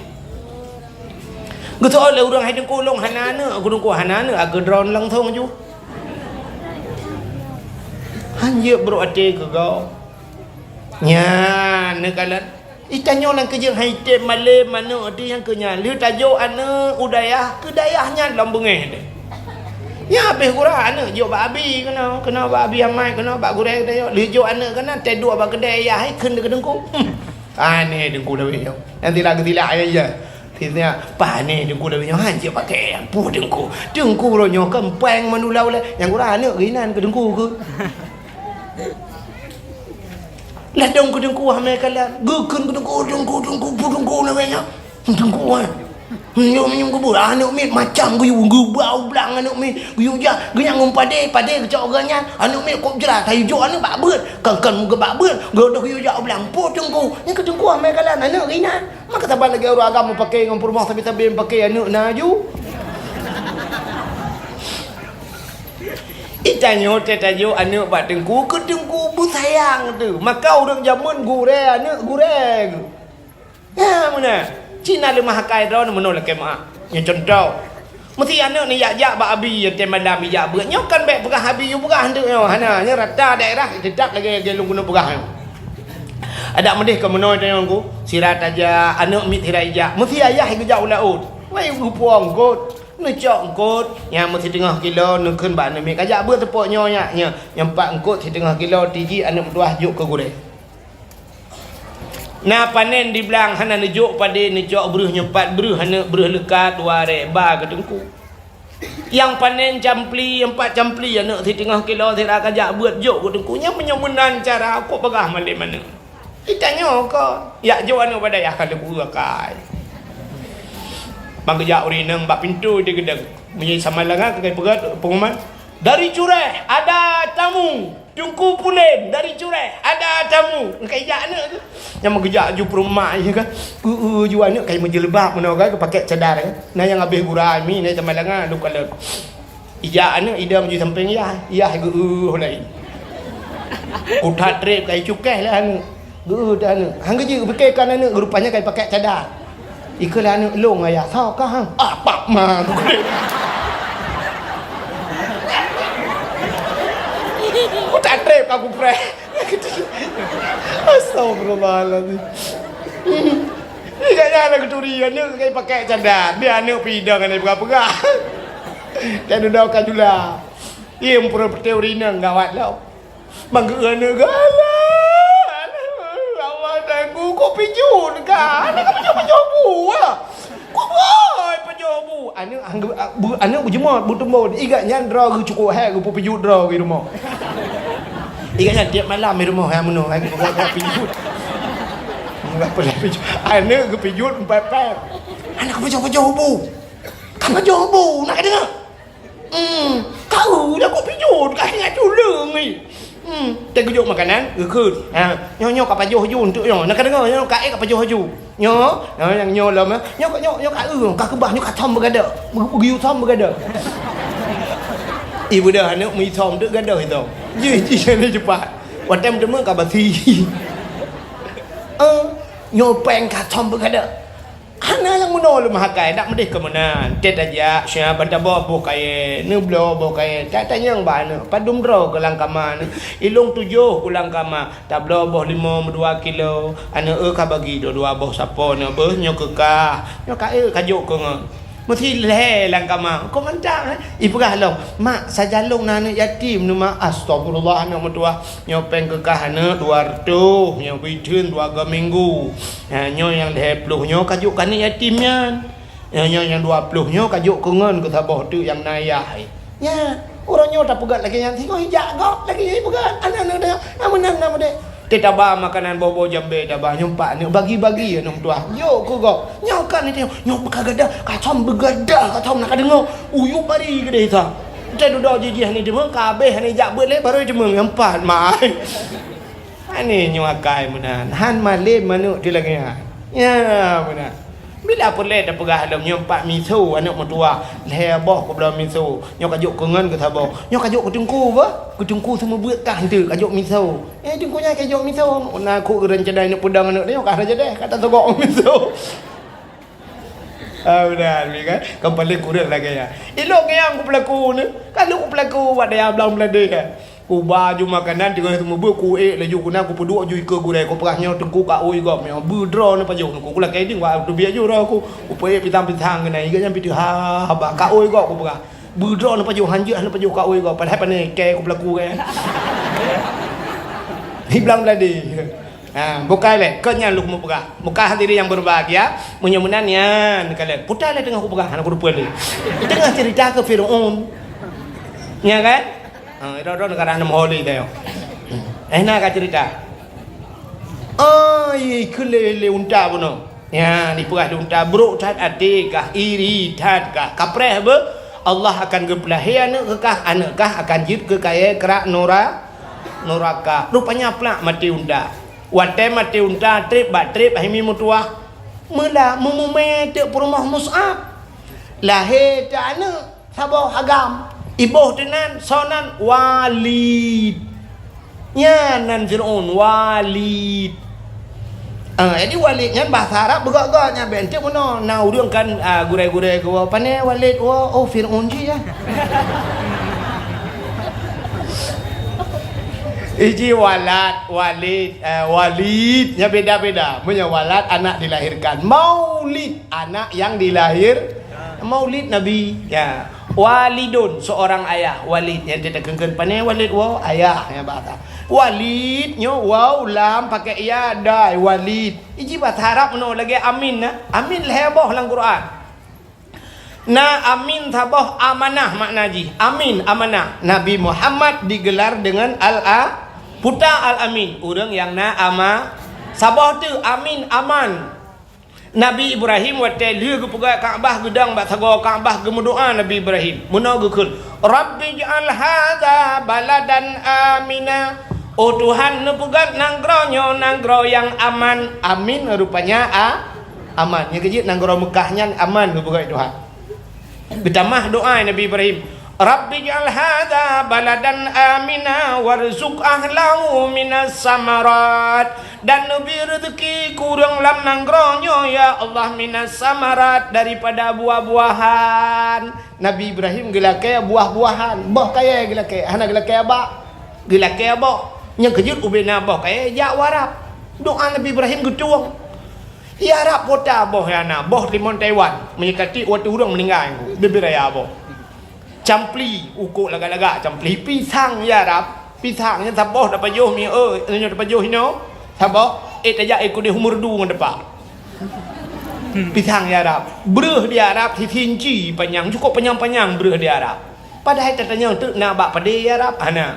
Geto le urang hai dengku long hanana aku dengku hanana aga drone lang thong ju. Hanya bro ate ke kau. Nya nekalan itanyo lang kerja haite male mana ada yang kenya liu tajuk ana udayah kedayahnya dalam bengeh dia. Ya habis gurah ana jo babi kena babi amai kena bak gurah tayo liu jo ana kena tedu ba kedayah hai keun ke dengku. Ane dengku dah yo. Nanti lagi tilak ya. Tisnya pane dengku dah yo han je pakai pu dengku. Dengku ro nyo kempeng manulau le yang gurah ana ginan ke dengku ke. Lah dong ku dengku hamai kala gekeun ku dengku namanya dengku yo menyum ku bur anu mit macam ku bau blang anu mit yo ja genyang pade kecok orangnya anu mit kop jelas tayu jo anu bak beut kan muka bak beut godoh yo ja blang po dengku ni ku dengku hamai kala anu gina maka tabal lagi orang agama pakai ngom rumah tapi pakai anu naju itanyo tetayo anu bak dengku ke dengku bu sayang tu maka orang zaman gure anu gure ya mana Cina le mahakai ron menolak kemak yang contoh mesti anu ni yak bak abi yang malam yak berat nyokan baik pegah abi you pegah hantu yo hana nya rata daerah tetap lagi gelung guna pegah Ada medih ke menoi tanya aku. Sirat aja anak mit hirai ja. Mesti ayah ke jauh laut. Mai puang kot. Necok kot. Yang mesti tengah kilo nukeun ba mi kajak beut tepok nyonya nya. Yang 4 kot setengah kilo tiji anak mentuah juk ke goreng. Nah panen di belang hana nejuk pada necok beruh nyepat beruh hana beruh lekat ware ba ke tengku. Yang panen campli 4 campli anak setengah kilo sira kajak buat juk ke tengku nya menyemenan cara aku pegah male mana. Ditanya kau, ya jo anu pada ya kalau buakai. Bang kerja urinang bak pintu dia gedeng. Menyi sama langa kai pegat pengumuman. Dari Cureh ada tamu. Tungku Pulen dari Cureh ada tamu. Kai ja anak tu. Yang mengeja ju rumah je kan. Ju anak kai menjelebab mana kan pakai cadar kan. Nah yang habis gurai mi ni sama langa lu kalau. Ija anak idam ju samping ya. Ya lain. Utat trip kai cukeh lah anak. Dah anak. Hang kerja fikirkan anak rupanya kai pakai cadar. Ikalah anak long ayah tau kah hang. Apa mah. Aku tak trip aku pre. Astagfirullahaladzim. Ini kayaknya anak keturian ni kai pakai cadar. Dia anak pidang anak berapa-berapa. Dan udah kan jula. Ia pura teori nang gawat lah. Bangga anak galah. Aku kau pijun kan? Anak pijun buah. Kau boy pijun bu. Anak berjemur bertemu. Igatnya draw cukup hai aku pijun draw di rumah. Igatnya tiap malam di rumah yang mana aku buat pijun. Enggak pernah pijun. Anak ke pijun pepet. Anak pijun bu. Kamu pijun bu nak dengar? Kau dah kau pijun kayaknya culung ni. Dia kejut makanan, gekut. Nyo kat pajuh haju untuk nyo. Nak dengar nyo kat kat pajuh haju. Nyo, yang nyo lam nyo kat kat kebah nyo kat tom bergada. Pergi tom bergada. Ibu dah anak mi tom duk gada itu. Ji ni cepat. Watem dema kat basi. Nyo peng kat tom bergada. Hana yang muno lu mahakai dak medih ke mana tet aja sia banda boh kai ne blo boh kai tak tanya yang bana padum dro ke langkaman ilung 7 ulang kama tak blo boh 5 2 kilo ana ka bagi 2 boh sapo ne beuh nyo kekah nyo ka kajuk ke mesti le langkama ko mantang ibrah long mak sajalung nana yatim nu mak astagfirullah anak mertua nyo peng kekah ana 200 nyo bidun 2 minggu nyo yang 10 nyo kajuk kan yatimnya nyo yang 20 nyo kajuk kengen ke sabah tu yang nayah ya orang nyo tak pegat lagi yang tengok hijak kau lagi pegat anak-anak dia amunang nama dia tetaba makanan bobo jambe tabah nyumpak ni bagi-bagi anak tua yo ku kau nyokan ni nyo bekagada kacom begada kacom nak dengar uyu bari ke dia ta kita duduk jijih ni demang kabeh ni jak beut le baru demang empat mai ani nyo akai menan han male manuk di lagi ya benar bila boleh dah pegah dalam nyompak miso anak mertua leboh ke dalam miso nyo kajuk kengan ke sabah nyo kajuk ke tengku apa ke tengku semua buat kah tu kajuk miso tengkunya kajuk miso nak aku rencana nak pedang anak dia kah raja deh kata togok miso benar ni kan kembali kurang lagi ya elok yang aku pelaku ni kalau aku pelaku buat dia belang belade kan ku baju makanan dengan semua bu ku laju ku nak ku peduk ju ke gurai ku perahnya tengku ka oi gop me budro ne pajo ku la kai ding wa tu biar ju ro ku upai pitang-pitang ke nai iganya pitu ha ba ka oi gop ku perah budro ne pajo hanje ne pajo ka oi gop padahal pane ke ku pelaku kan hiblang ladi bukai le kenya lu mu perah muka hadirin yang berbahagia mudah-mudahan ya kalian putar le tengah ku perah aku lupa le tengah cerita ke Firaun ya kan itu negara enam holi dah. Nak cerita. Kelele unta puno. Ya, ni perah unta buruk tat adikah iri tat kah kapreh be Allah akan gebelahi anak kah akan jid ke kaya kerak noraka. Rupanya pelak mati unta. Wate mati unta trip bat trip himi mutua. Mula mumume te rumah Mus'ab. Lahir ta anak sabah agam. Ibuh tenan sonan Walid. Ya nan Fir'aun Walid. Jadi Walid kan bahasa Arab begak-gaknya bente mana nak urangkan gurai-gurai ke pane Walid Fir'aun je ya. Iji walad, walid, walidnya beda-beda. Punya walad anak dilahirkan. Maulid anak yang dilahir. Maulid Nabi. Ya. Walidun seorang ayah. Walid yang dia tekankan panai walid wow ayah ya bahasa. Walidnya wow lam pakai ya dai walid. Iji bahasa Arab no lagi amin na. Amin leheboh dalam Quran. Na amin tabah amanah makna ji. Amin amanah. Nabi Muhammad digelar dengan al-a Puta al-amin, orang yang na ama sabah tu amin aman. Nabi Ibrahim waktu dia ke pegang Kaabah gedang bak sago Kaabah gemudoa Nabi Ibrahim. Muna gekul, Rabbi ja'al hadza baladan amina. Oh Tuhan nu pegang nanggro yang aman. Amin rupanya aman. Yang kejut nanggro Mekahnya aman nu pegang Tuhan. Bertamah doa Nabi Ibrahim. Rabbi ja'al hadza baladan amina warzuq ahlahu minas samarat. Dan nabi rezeki kurang lam nanggronyo ya Allah minas samarat daripada buah-buahan. Nabi Ibrahim gelake buah-buahan. Boh kaya gelake, hana gelake abak. Gelake abak. Yang kejut ubena boh kaya jak warap. Doa Nabi Ibrahim getuang. Ya Arab kota boh ya na, boh limon Taiwan. Menyekati waktu orang meninggal. Bebiraya boh. Campli ukuk laga-laga campli pisang ya Arab pisang yang taboh dapat joh mi nya dapat joh hino taboh taja ikut di umur du ngedepak pisang ya Arab breuh di Arab tinci panjang cukup panjang-panjang breuh di Arab padahal tatanya tu na bak pade ya Arab ana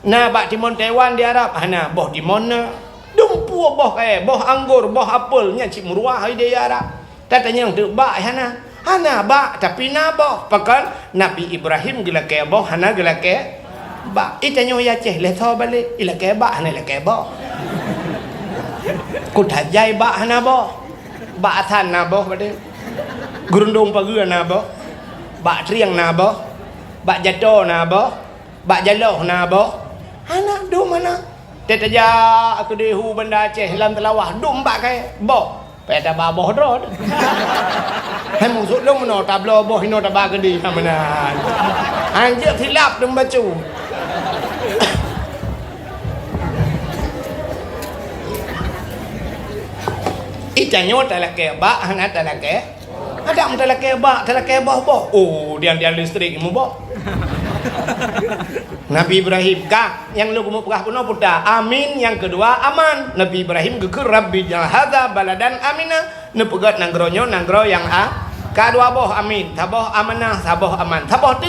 na bak timon Taiwan di Arab ana boh timon na dumpu boh boh anggur boh apel nya cik murwah di Arab tatanya tu bak ana hana ba tapi nabo pakan Nabi Ibrahim gila ke bo hana gila ke ba itanyo ya ceh le tho balik ila ke ba hana le ke bo ku tajai ba hana bo ba than na bo bade gurundung pagua na bo ba triang na bo ba jato na bo ba jaloh na bo hana do mana tetaja aku dehu benda ceh lam telawah dum ba kai bo pada baboh drod. Hai musuh lu meno tablo boh hino tabah gede samanan. Anjir hilap dum bacu. Itanyo talake ba hana talake. Ada talake boh. Oh, dia listrik mu boh. Nabi Ibrahim kah yang lu mau pegah puno puta amin yang kedua aman. Nabi Ibrahim geker Rabbi ja'al hadza baladan amina nu pegat nanggro yang kedua boh amin taboh amanah taboh aman taboh tu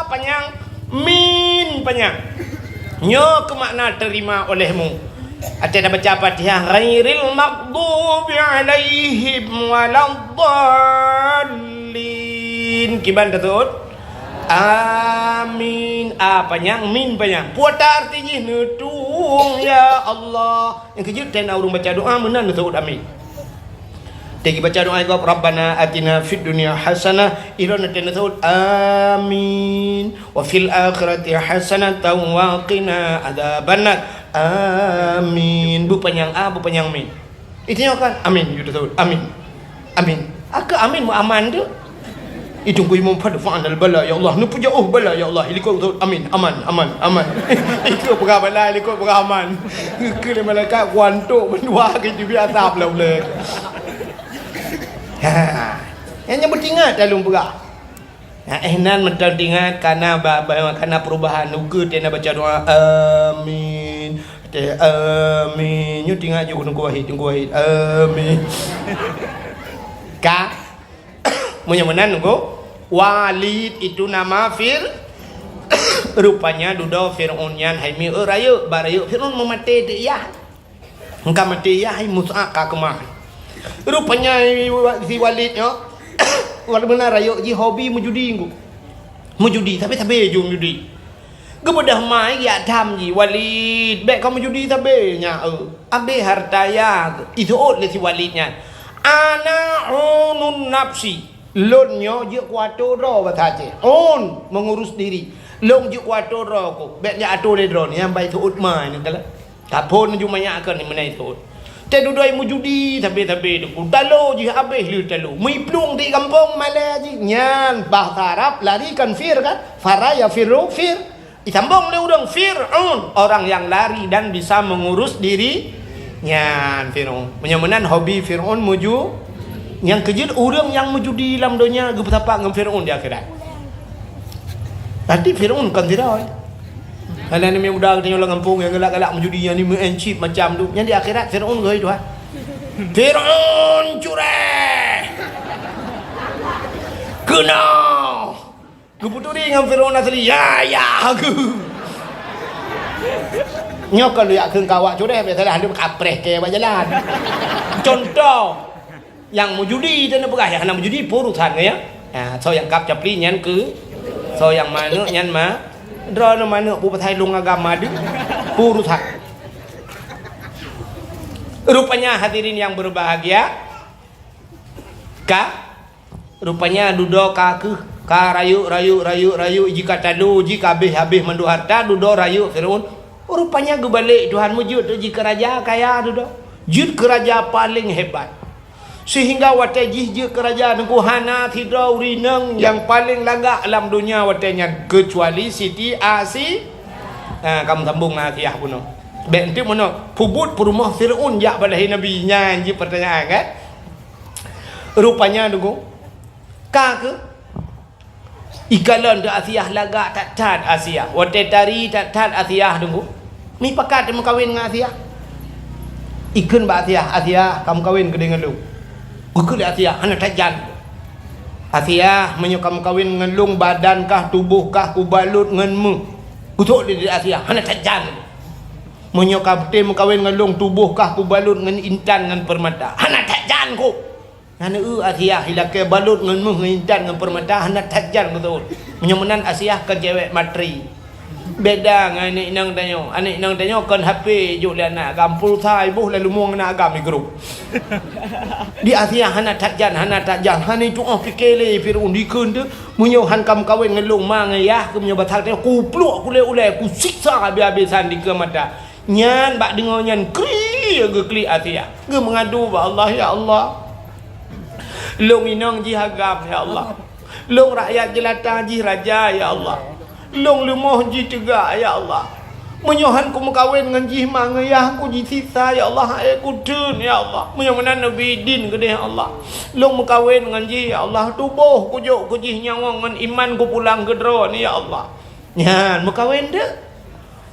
panjang min panjang nyo ke makna terima olehmu. Ada baca Fatihah ghairil maghdubi alaihim waladdallin kiban tetut amin panjang min panjang puata artinya nutung ya Allah yang kejut dan orang baca doa menan disebut amin tegi baca doa itu Rabbana atina fid dunya hasanah irona dan disebut amin wa fil akhirati hasanah wa qina adzabannar amin bu panjang bu panjang min itu kan amin itu disebut amin aku amin mu aman tu itu ku imam pada fa'al bala ya Allah nu puja bala ya Allah iliko amin aman itu pegah bala iliko pegah aman ke malaikat kuantuk berdua ke juga atap lah boleh yang nyebut ingat dalam pegah nan mental ingat karena perubahan nuga dia nak baca doa amin amin nyu ingat juga tunggu wahid amin ka menyemenan nunggu Walid itu nama rupanya dudo Fir'aunyan haimi raya baraya Fir'aun memati dia engkau mati ya hai Musa ka kemah rupanya si Walid yo wala benar raya ji hobi mujudi tapi jo mujudi gebedah mai ya tham ji Walid baik kau mujudi tapi nya abe hartaya itu le si Walidnya ana unun nafsi lonyo je kuato ro bataje on mengurus diri long je kuato ro ko beknya ato le dron yang baik tu utma ni kala tapon ju manyakan ni menai tu te dudoi mujudi tapi tu talo je habis lu talo mui plung di kampung male ji nyan bahasa Arab lari kan fir kan faraya fir Disambung oleh udang Fir'aun, orang yang lari dan bisa mengurus dirinya. Fir'aun menyamanan hobi Fir'aun muju yang kejut orang yang muju di dalam dunia betapa dengan Fir'aun di akhirat. Tadi Fir'aun kan tidak. Kalau ni muda tengok orang kampung yang galak-galak menjudi yang ni mencip macam tu. Yang di akhirat Fir'aun goi Tuhan. Fir'aun cureh. Kena. Keputuri dengan Fir'aun asli. Ya aku. Nyok kalau ya keung kawak cureh biasalah ada kapreh ke jalan. Contoh yang menjudi dan berah yang nak menjudi urusan ya. So yang kap capli nyan ke. So yang mana nyan ma. Dra no mana pu pathai lung agama di urusan. Rupanya hadirin yang berbahagia. Rupanya duduk ka rayu jika tadu jika habis mandu harta duduk rayu Fir'aun. Rupanya gebalik Tuhan mujud jika raja kaya duduk. Jud keraja paling hebat. Sehingga watai jih kerajaan ku hana tidak urineng yang paling lagak dalam dunia watainya kecuali Siti kamu sambung Asiyah puno. Benti mono pubut perumah Fir'aun jak balahi Nabi nyanyi pertanyaan kan. Rupanya dugu ke ikalan dak Asiyah lagak tak tat Asiyah. Watai tari tak tat Asiyah dugu. Mi pakat mau kawin dengan Asiyah. Ikun ba Asiyah kamu kawin ke dengan lu. Buku di Asiyah, anak tajan. Asiyah menyukam kawin dengan lung badankah, tubuhkah, kubalut nganmu. Kutuk di Asiyah, anak tajan. Menyukam tim kawin dengan lung tubuhkah, kubalut ngan intan ngan permata. Anak tajan ku. Nana Asiyah hilake balut nganmu ngan intan ngan permata, anak tajan betul. Menyamanan Asiyah ke cewek matri. Beda dengan anak inang tanyo kan HP juk le anak gampul sai buh lalu muang anak agam di grup. Di Asiyah hana tajan hani tu fikir le Fir'aun dikeun tu munyo han kam kawin ngelung ma ngayah ke munyo batal teh ku pluk ku le ulai ku siksa habis-habisan di ke mata. Nyan bak dengar nyan kri ge kli Asiyah. Ge mengadu ba Allah ya Allah. Long inang ji hagam ya Allah. Long rakyat jelata ji raja ya Allah. Long lemah ji tegak ya Allah. Menyohan ku mengkawin dengan ji mangayah ku ji sisa ya Allah ku tun ya Allah. Menyohan Nabi din ke ya Allah. Long mengkawin dengan ji ya Allah tubuh ku juk ku ji nyawang dengan iman ku pulang ke dron ya Allah. Nyan mengkawin dah.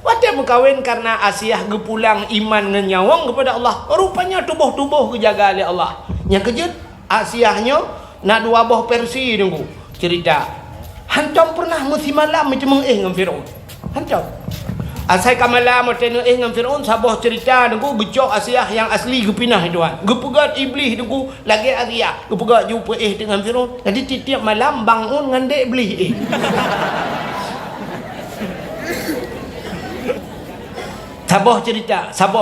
Wate mengkawin karena Asiyah ge pulang iman dengan nyawang kepada Allah. Rupanya tubuh-tubuh ke jaga oleh Allah. Yang kejut Asiyahnya nak dua buah Persi nunggu cerita. Hantam pernah musim malam macam dengan Fir'aun. Hantam. Asai kamalam macam dengan Fir'aun sabah cerita nunggu gejok Asiyah yang asli gepinah tuan. Gepegat iblis nunggu lagi Asiyah. Gepegat jumpa dengan Fir'aun. Jadi tiap malam bangun dengan dek iblis Sabah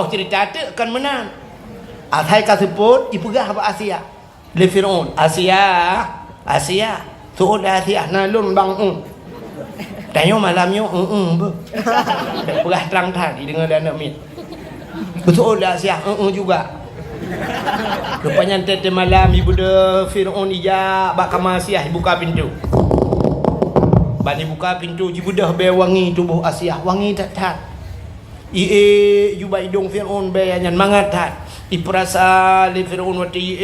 cerita tu akan menang. Asai kasebut ipegah apa Asiyah. Le Fir'aun. Asiyah. Sudah Asiyah nalun bang tanya malamnya perah terang tadi dengan anak mit. Betul dah Asiyah juga. Rupanya tete malam ibu de Fir'aun ija bak kamar Asiyah buka pintu. Bani buka pintu ibu dah be wangi tubuh Asiyah wangi tak. Juba hidung Fir'aun be nyan mangat tak. Iperasa li Fir'aun wati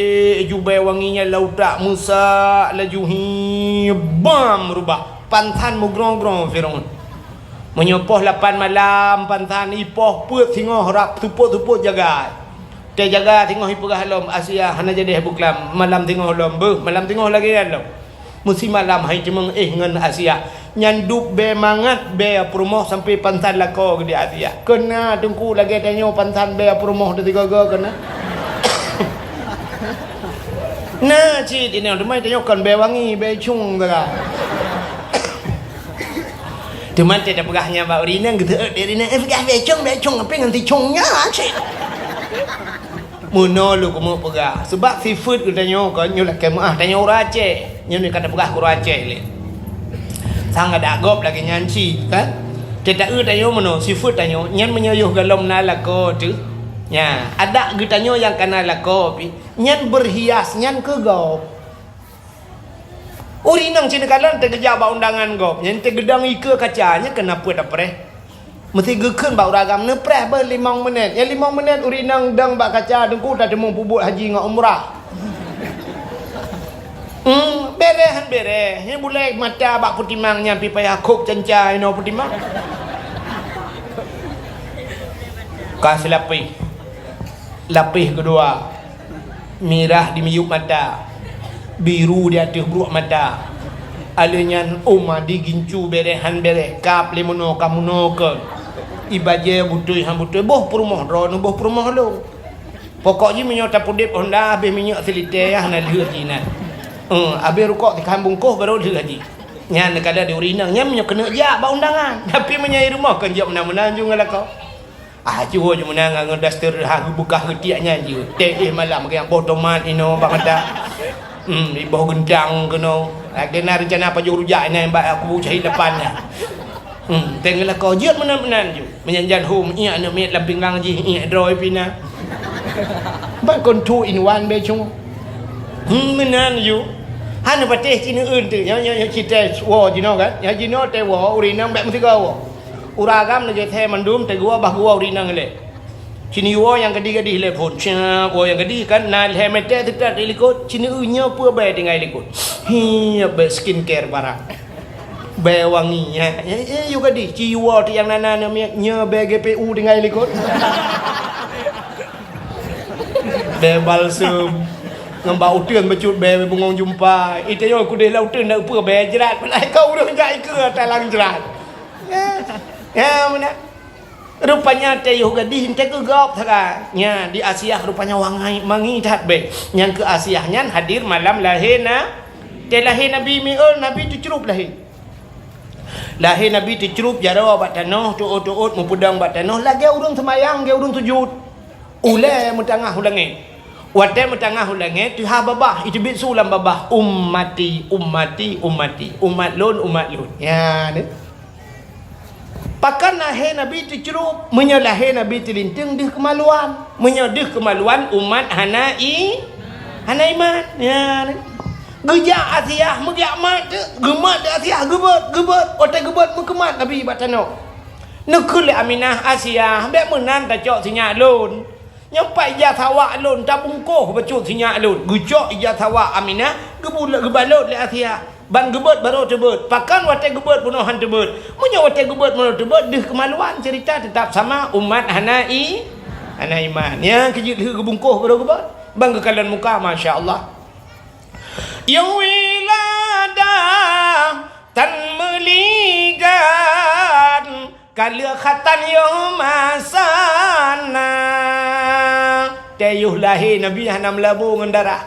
juba wanginya lautak Musa lajuhi bam rubah pantan mugrong-grong Fir'aun menyopoh 8 malam pantan ipoh put singoh rap tuput-tuput jaga dia jaga tengok ipegah lom Asiyah hana jadi buklam malam tengok lom malam tengok lagi lom musim malam hai cemeng ngan Asiyah nyanduk be mangat be perumoh sampai pantan lako ke dia Asiyah kena tungku lagi tanya pantan be perumoh de tiga kena nah cid ini rumah tanya kan be wangi be cung dah teman tidak pegahnya mbak Rina gitu Rina pegah be cung apa nganti cungnya cid muno lu kamu pegah sebab seafood kita tanya kan nyulah kemah tanya orang Aceh nyulah kata pegah ku Aceh le sang ada gop lagi nyanci kan tidak tanya muno seafood tanya nyan menyayuh galom nalako tu ya ada getanyo yang kana lako pi nyan berhias nyan ke gop Uri nang cina kalan terkejar bau undangan kau. Yang tergedang ika kacanya kenapa tak pereh? Mesti gekun bau ragam nepreh ber 5 menit. Yang 5 menit uri nang dang bak kaca dengku tak temu pubut haji ngak umrah. Bereh. Yang boleh mata bak putimang nyampi payah kok cancai no putimang. Kasih lapis kedua, merah di miyuk mata, biru di atas buruk mata, alinyan di gincu berehan bereh kap lemono kamuno ke ibaje butui boh perumah ron boh perumah lo pokoknya minyak tapudip honda habis minyak selite ya na lihat jinan habis rukuk di kampung koh baru lihat ji nya nekala di urinang nya minyak kena jak ba undangan tapi menyai rumah kan jak menang-menang juga lah kau cuba je menang dengan daster buka ketiaknya je teh malam yang botoman ino bangda di bawah gendang kena kena rencana apa juru rujak ni mbak aku cari depannya tengoklah kau je menang-menang je menyanjan home iya nak met lam pinggang je iya droi pina bang kon 2 in 1 be chung menang je han pateh Cina un tu yang kita wo you know kan yang you know te wo urinang bak mesti kau uragam na je the mandum te gua bah gua urinang le Cini wo yang gadi-gadi le pun cia wo yang gadi kan na le mete tetat likut cini unya pu be dengan likut hi be skincare barang be wangi ya you gadi ci wo ti yang nana nya be GPU dengan likut be balsam ngembau teuan becut be bungong jumpa ite yo ku de lau teuan dak pu be jerat pelai kau dah gai ke talang jerat ya mana rupanya teh yo gadih teh ke gop thaka nya di Asia rupanya wangai mangi tat be yang ke Asia nyan hadir malam lahirna teh lahir Nabi miul Nabi tu cerup lahir Nabi tu cerup jaro bat tanah tuut mempudang bat tanah lagi urang semayang ge urang sujud ule mentangah ulange wate mentangah ulange tu ha babah itu bit sulam babah umat lun ya ni pakan lahir Nabi tu cerup menyalahir Nabi tu linting dih kemaluan menyadih kemaluan umat hana iman ya gejak Asia megiak mat gemat Asia gebet otak gebet mekemat Nabi batano nekul Aminah Asia be menan ta cok sinyak lun nyampai ija thawa lun ta bungkoh becut sinyak lun gejok ija thawa Aminah gebalot le Asia ban gebet baru tebet pakan watai gebet punohan tebet punya watai gebet baru tebet deh kemaluan cerita tetap sama umat hana iman ya kejut gebungkuh baru gebet bang kekalan muka masya-Allah yang wiladah tan meligan kalia khatan yo masana tayuh lahir Nabi hana melabu ngendara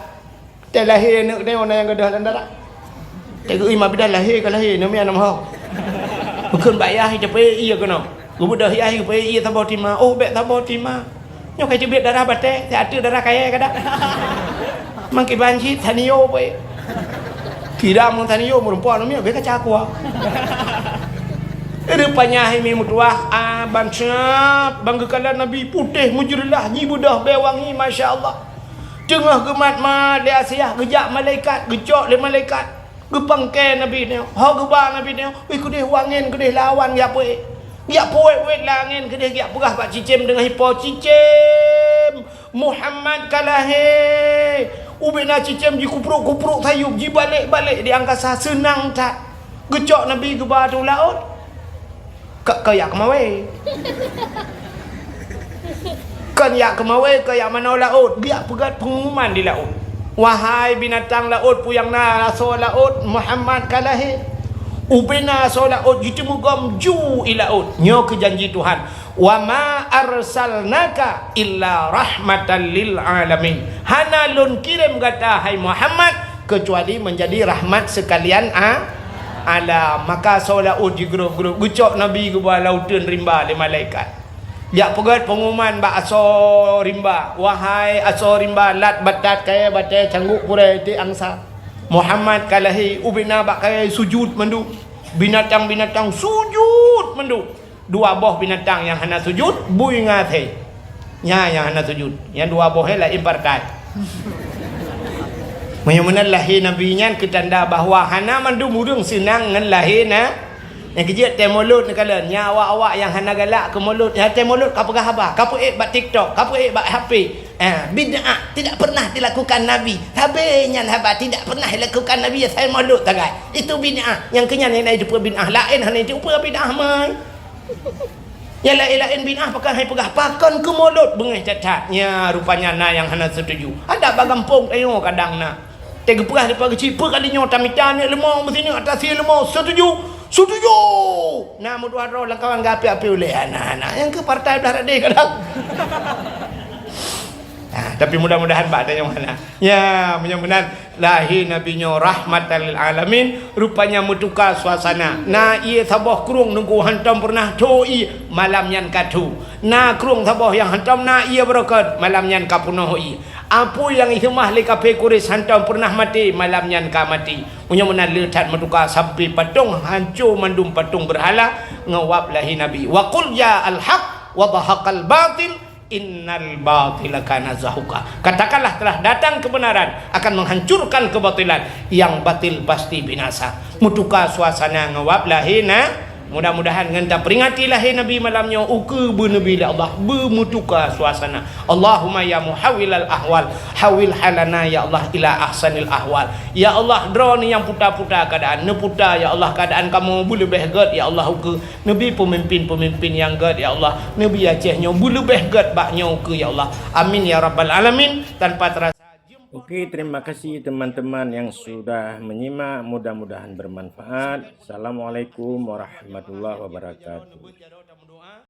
teh lahir nak tengok yang gadah ngendara tengok imam bidan lahir ke lahir nama anak hok bukan bayar tapi iya kena gua dah iya tapi iya tambah timah oh bet tambah timah nyo kai cebit darah bate saya ada darah kaya kada mangki banci tanio pe kira mun tanio perempuan nama be kaca aku rupanya himi mutuah bancap banggakan Nabi putih mujurlah jibudah bewangi masya-Allah tengah gemat ma di Asia gejak malaikat gecok le malaikat gepangke Nabi ni ha gebang Nabi ni ku deh wangin ku deh lawan ya poe wet langin ku deh ya perah pak cicem dengan hipo cicem Muhammad kalahe ubena cicem ji kupruk sayup ji balik di angkasa senang tak gecok Nabi ke batu laut kau yak kemawe kan yak kemawe kau yak mana laut biar pegat pengumuman di laut wahai binatang laut puyang na so laut Muhammad kalahi ubena so laut jitemu gom ju ilaut nyo ke janji Tuhan wa ma arsalnaka illa rahmatan lil alamin hana lun kirim kata hai Muhammad kecuali menjadi rahmat sekalian alam maka so laut di grup gucok Nabi ke bawah lautan rimba le malaikat ya pegat pengumuman ba aso rimba wahai aso rimba lat batat kaya batai cangguk pure ti angsa Muhammad kalahi ubina ba kaya sujud mendu binatang sujud mendu dua boh binatang yang hana sujud bui ngathe nya yang hana sujud yang dua boh la impartai Mana lahir Nabi nyan ketanda bahawa hana mandu murung senang ngan lahir na. Yang kerja temulut ni kala nyawa awak yang hana galak ke mulut. Ya temulut ka pegah apa? Ka puik bak TikTok, ka puik bak HP. Bid'ah tidak pernah dilakukan Nabi. Tapi nyan haba tidak pernah dilakukan Nabi ya saya mulut tagai. Itu bid'ah. Yang kenyan yang ada bid'ah lain hana itu bid'ah mai. Ya lain bid'ah pakai hai pegah pakon ke mulut bengih cacat. Rupanya na yang hana setuju. Ada bagampung tengok kadang na. Tega perah depa kecil kalinya tamitan ni lemah mesti ni atas si lemah setuju. Nah mudah roh lah kawan gapi-api oleh anak-anak yang ke partai belah radih kadang. Tapi mudah-mudahan bak ada yang mana. Ya, mudah-mudahan lahir nabinya rahmatan lil alamin, rupanya mutuka suasana. Na ia sabah kurung nunggu hantam pernah toi malam yan katu. Na kurung sabah yang hantam na ia berkat malam yan kapunohi. Apa yang ihmah le kape kuris hantam pernah mati malam yan ka mati. Mudah-mudahan letat mutuka sampai patung hancur mandum patung berhala ngawap lahir nabi. Wa qul ya al haq wa dhahaqal batil innal batila kana zahuqa. Katakanlah telah datang kebenaran akan menghancurkan kebatilan, yang batil pasti binasa. Mutuka suasana ngawap lahina. Mudah-mudahan ngenta peringati lahir Nabi malamnya uke bernabi Allah bermutuka suasana. Allahumma ya muhawilal ahwal hawil halana ya Allah ila ahsanil ahwal. Ya Allah draw ni yang putar-putar keadaan ne putar ya Allah keadaan kamu boleh lebih gad ya Allah uke nabi pemimpin-pemimpin yang gad ya Allah nabi Acehnya boleh lebih gad baknya uke ya Allah. Amin ya rabbal alamin. Tanpa terasa. Oke, terima kasih teman-teman yang sudah menyimak. Mudah-mudahan bermanfaat. Assalamualaikum warahmatullahi wabarakatuh.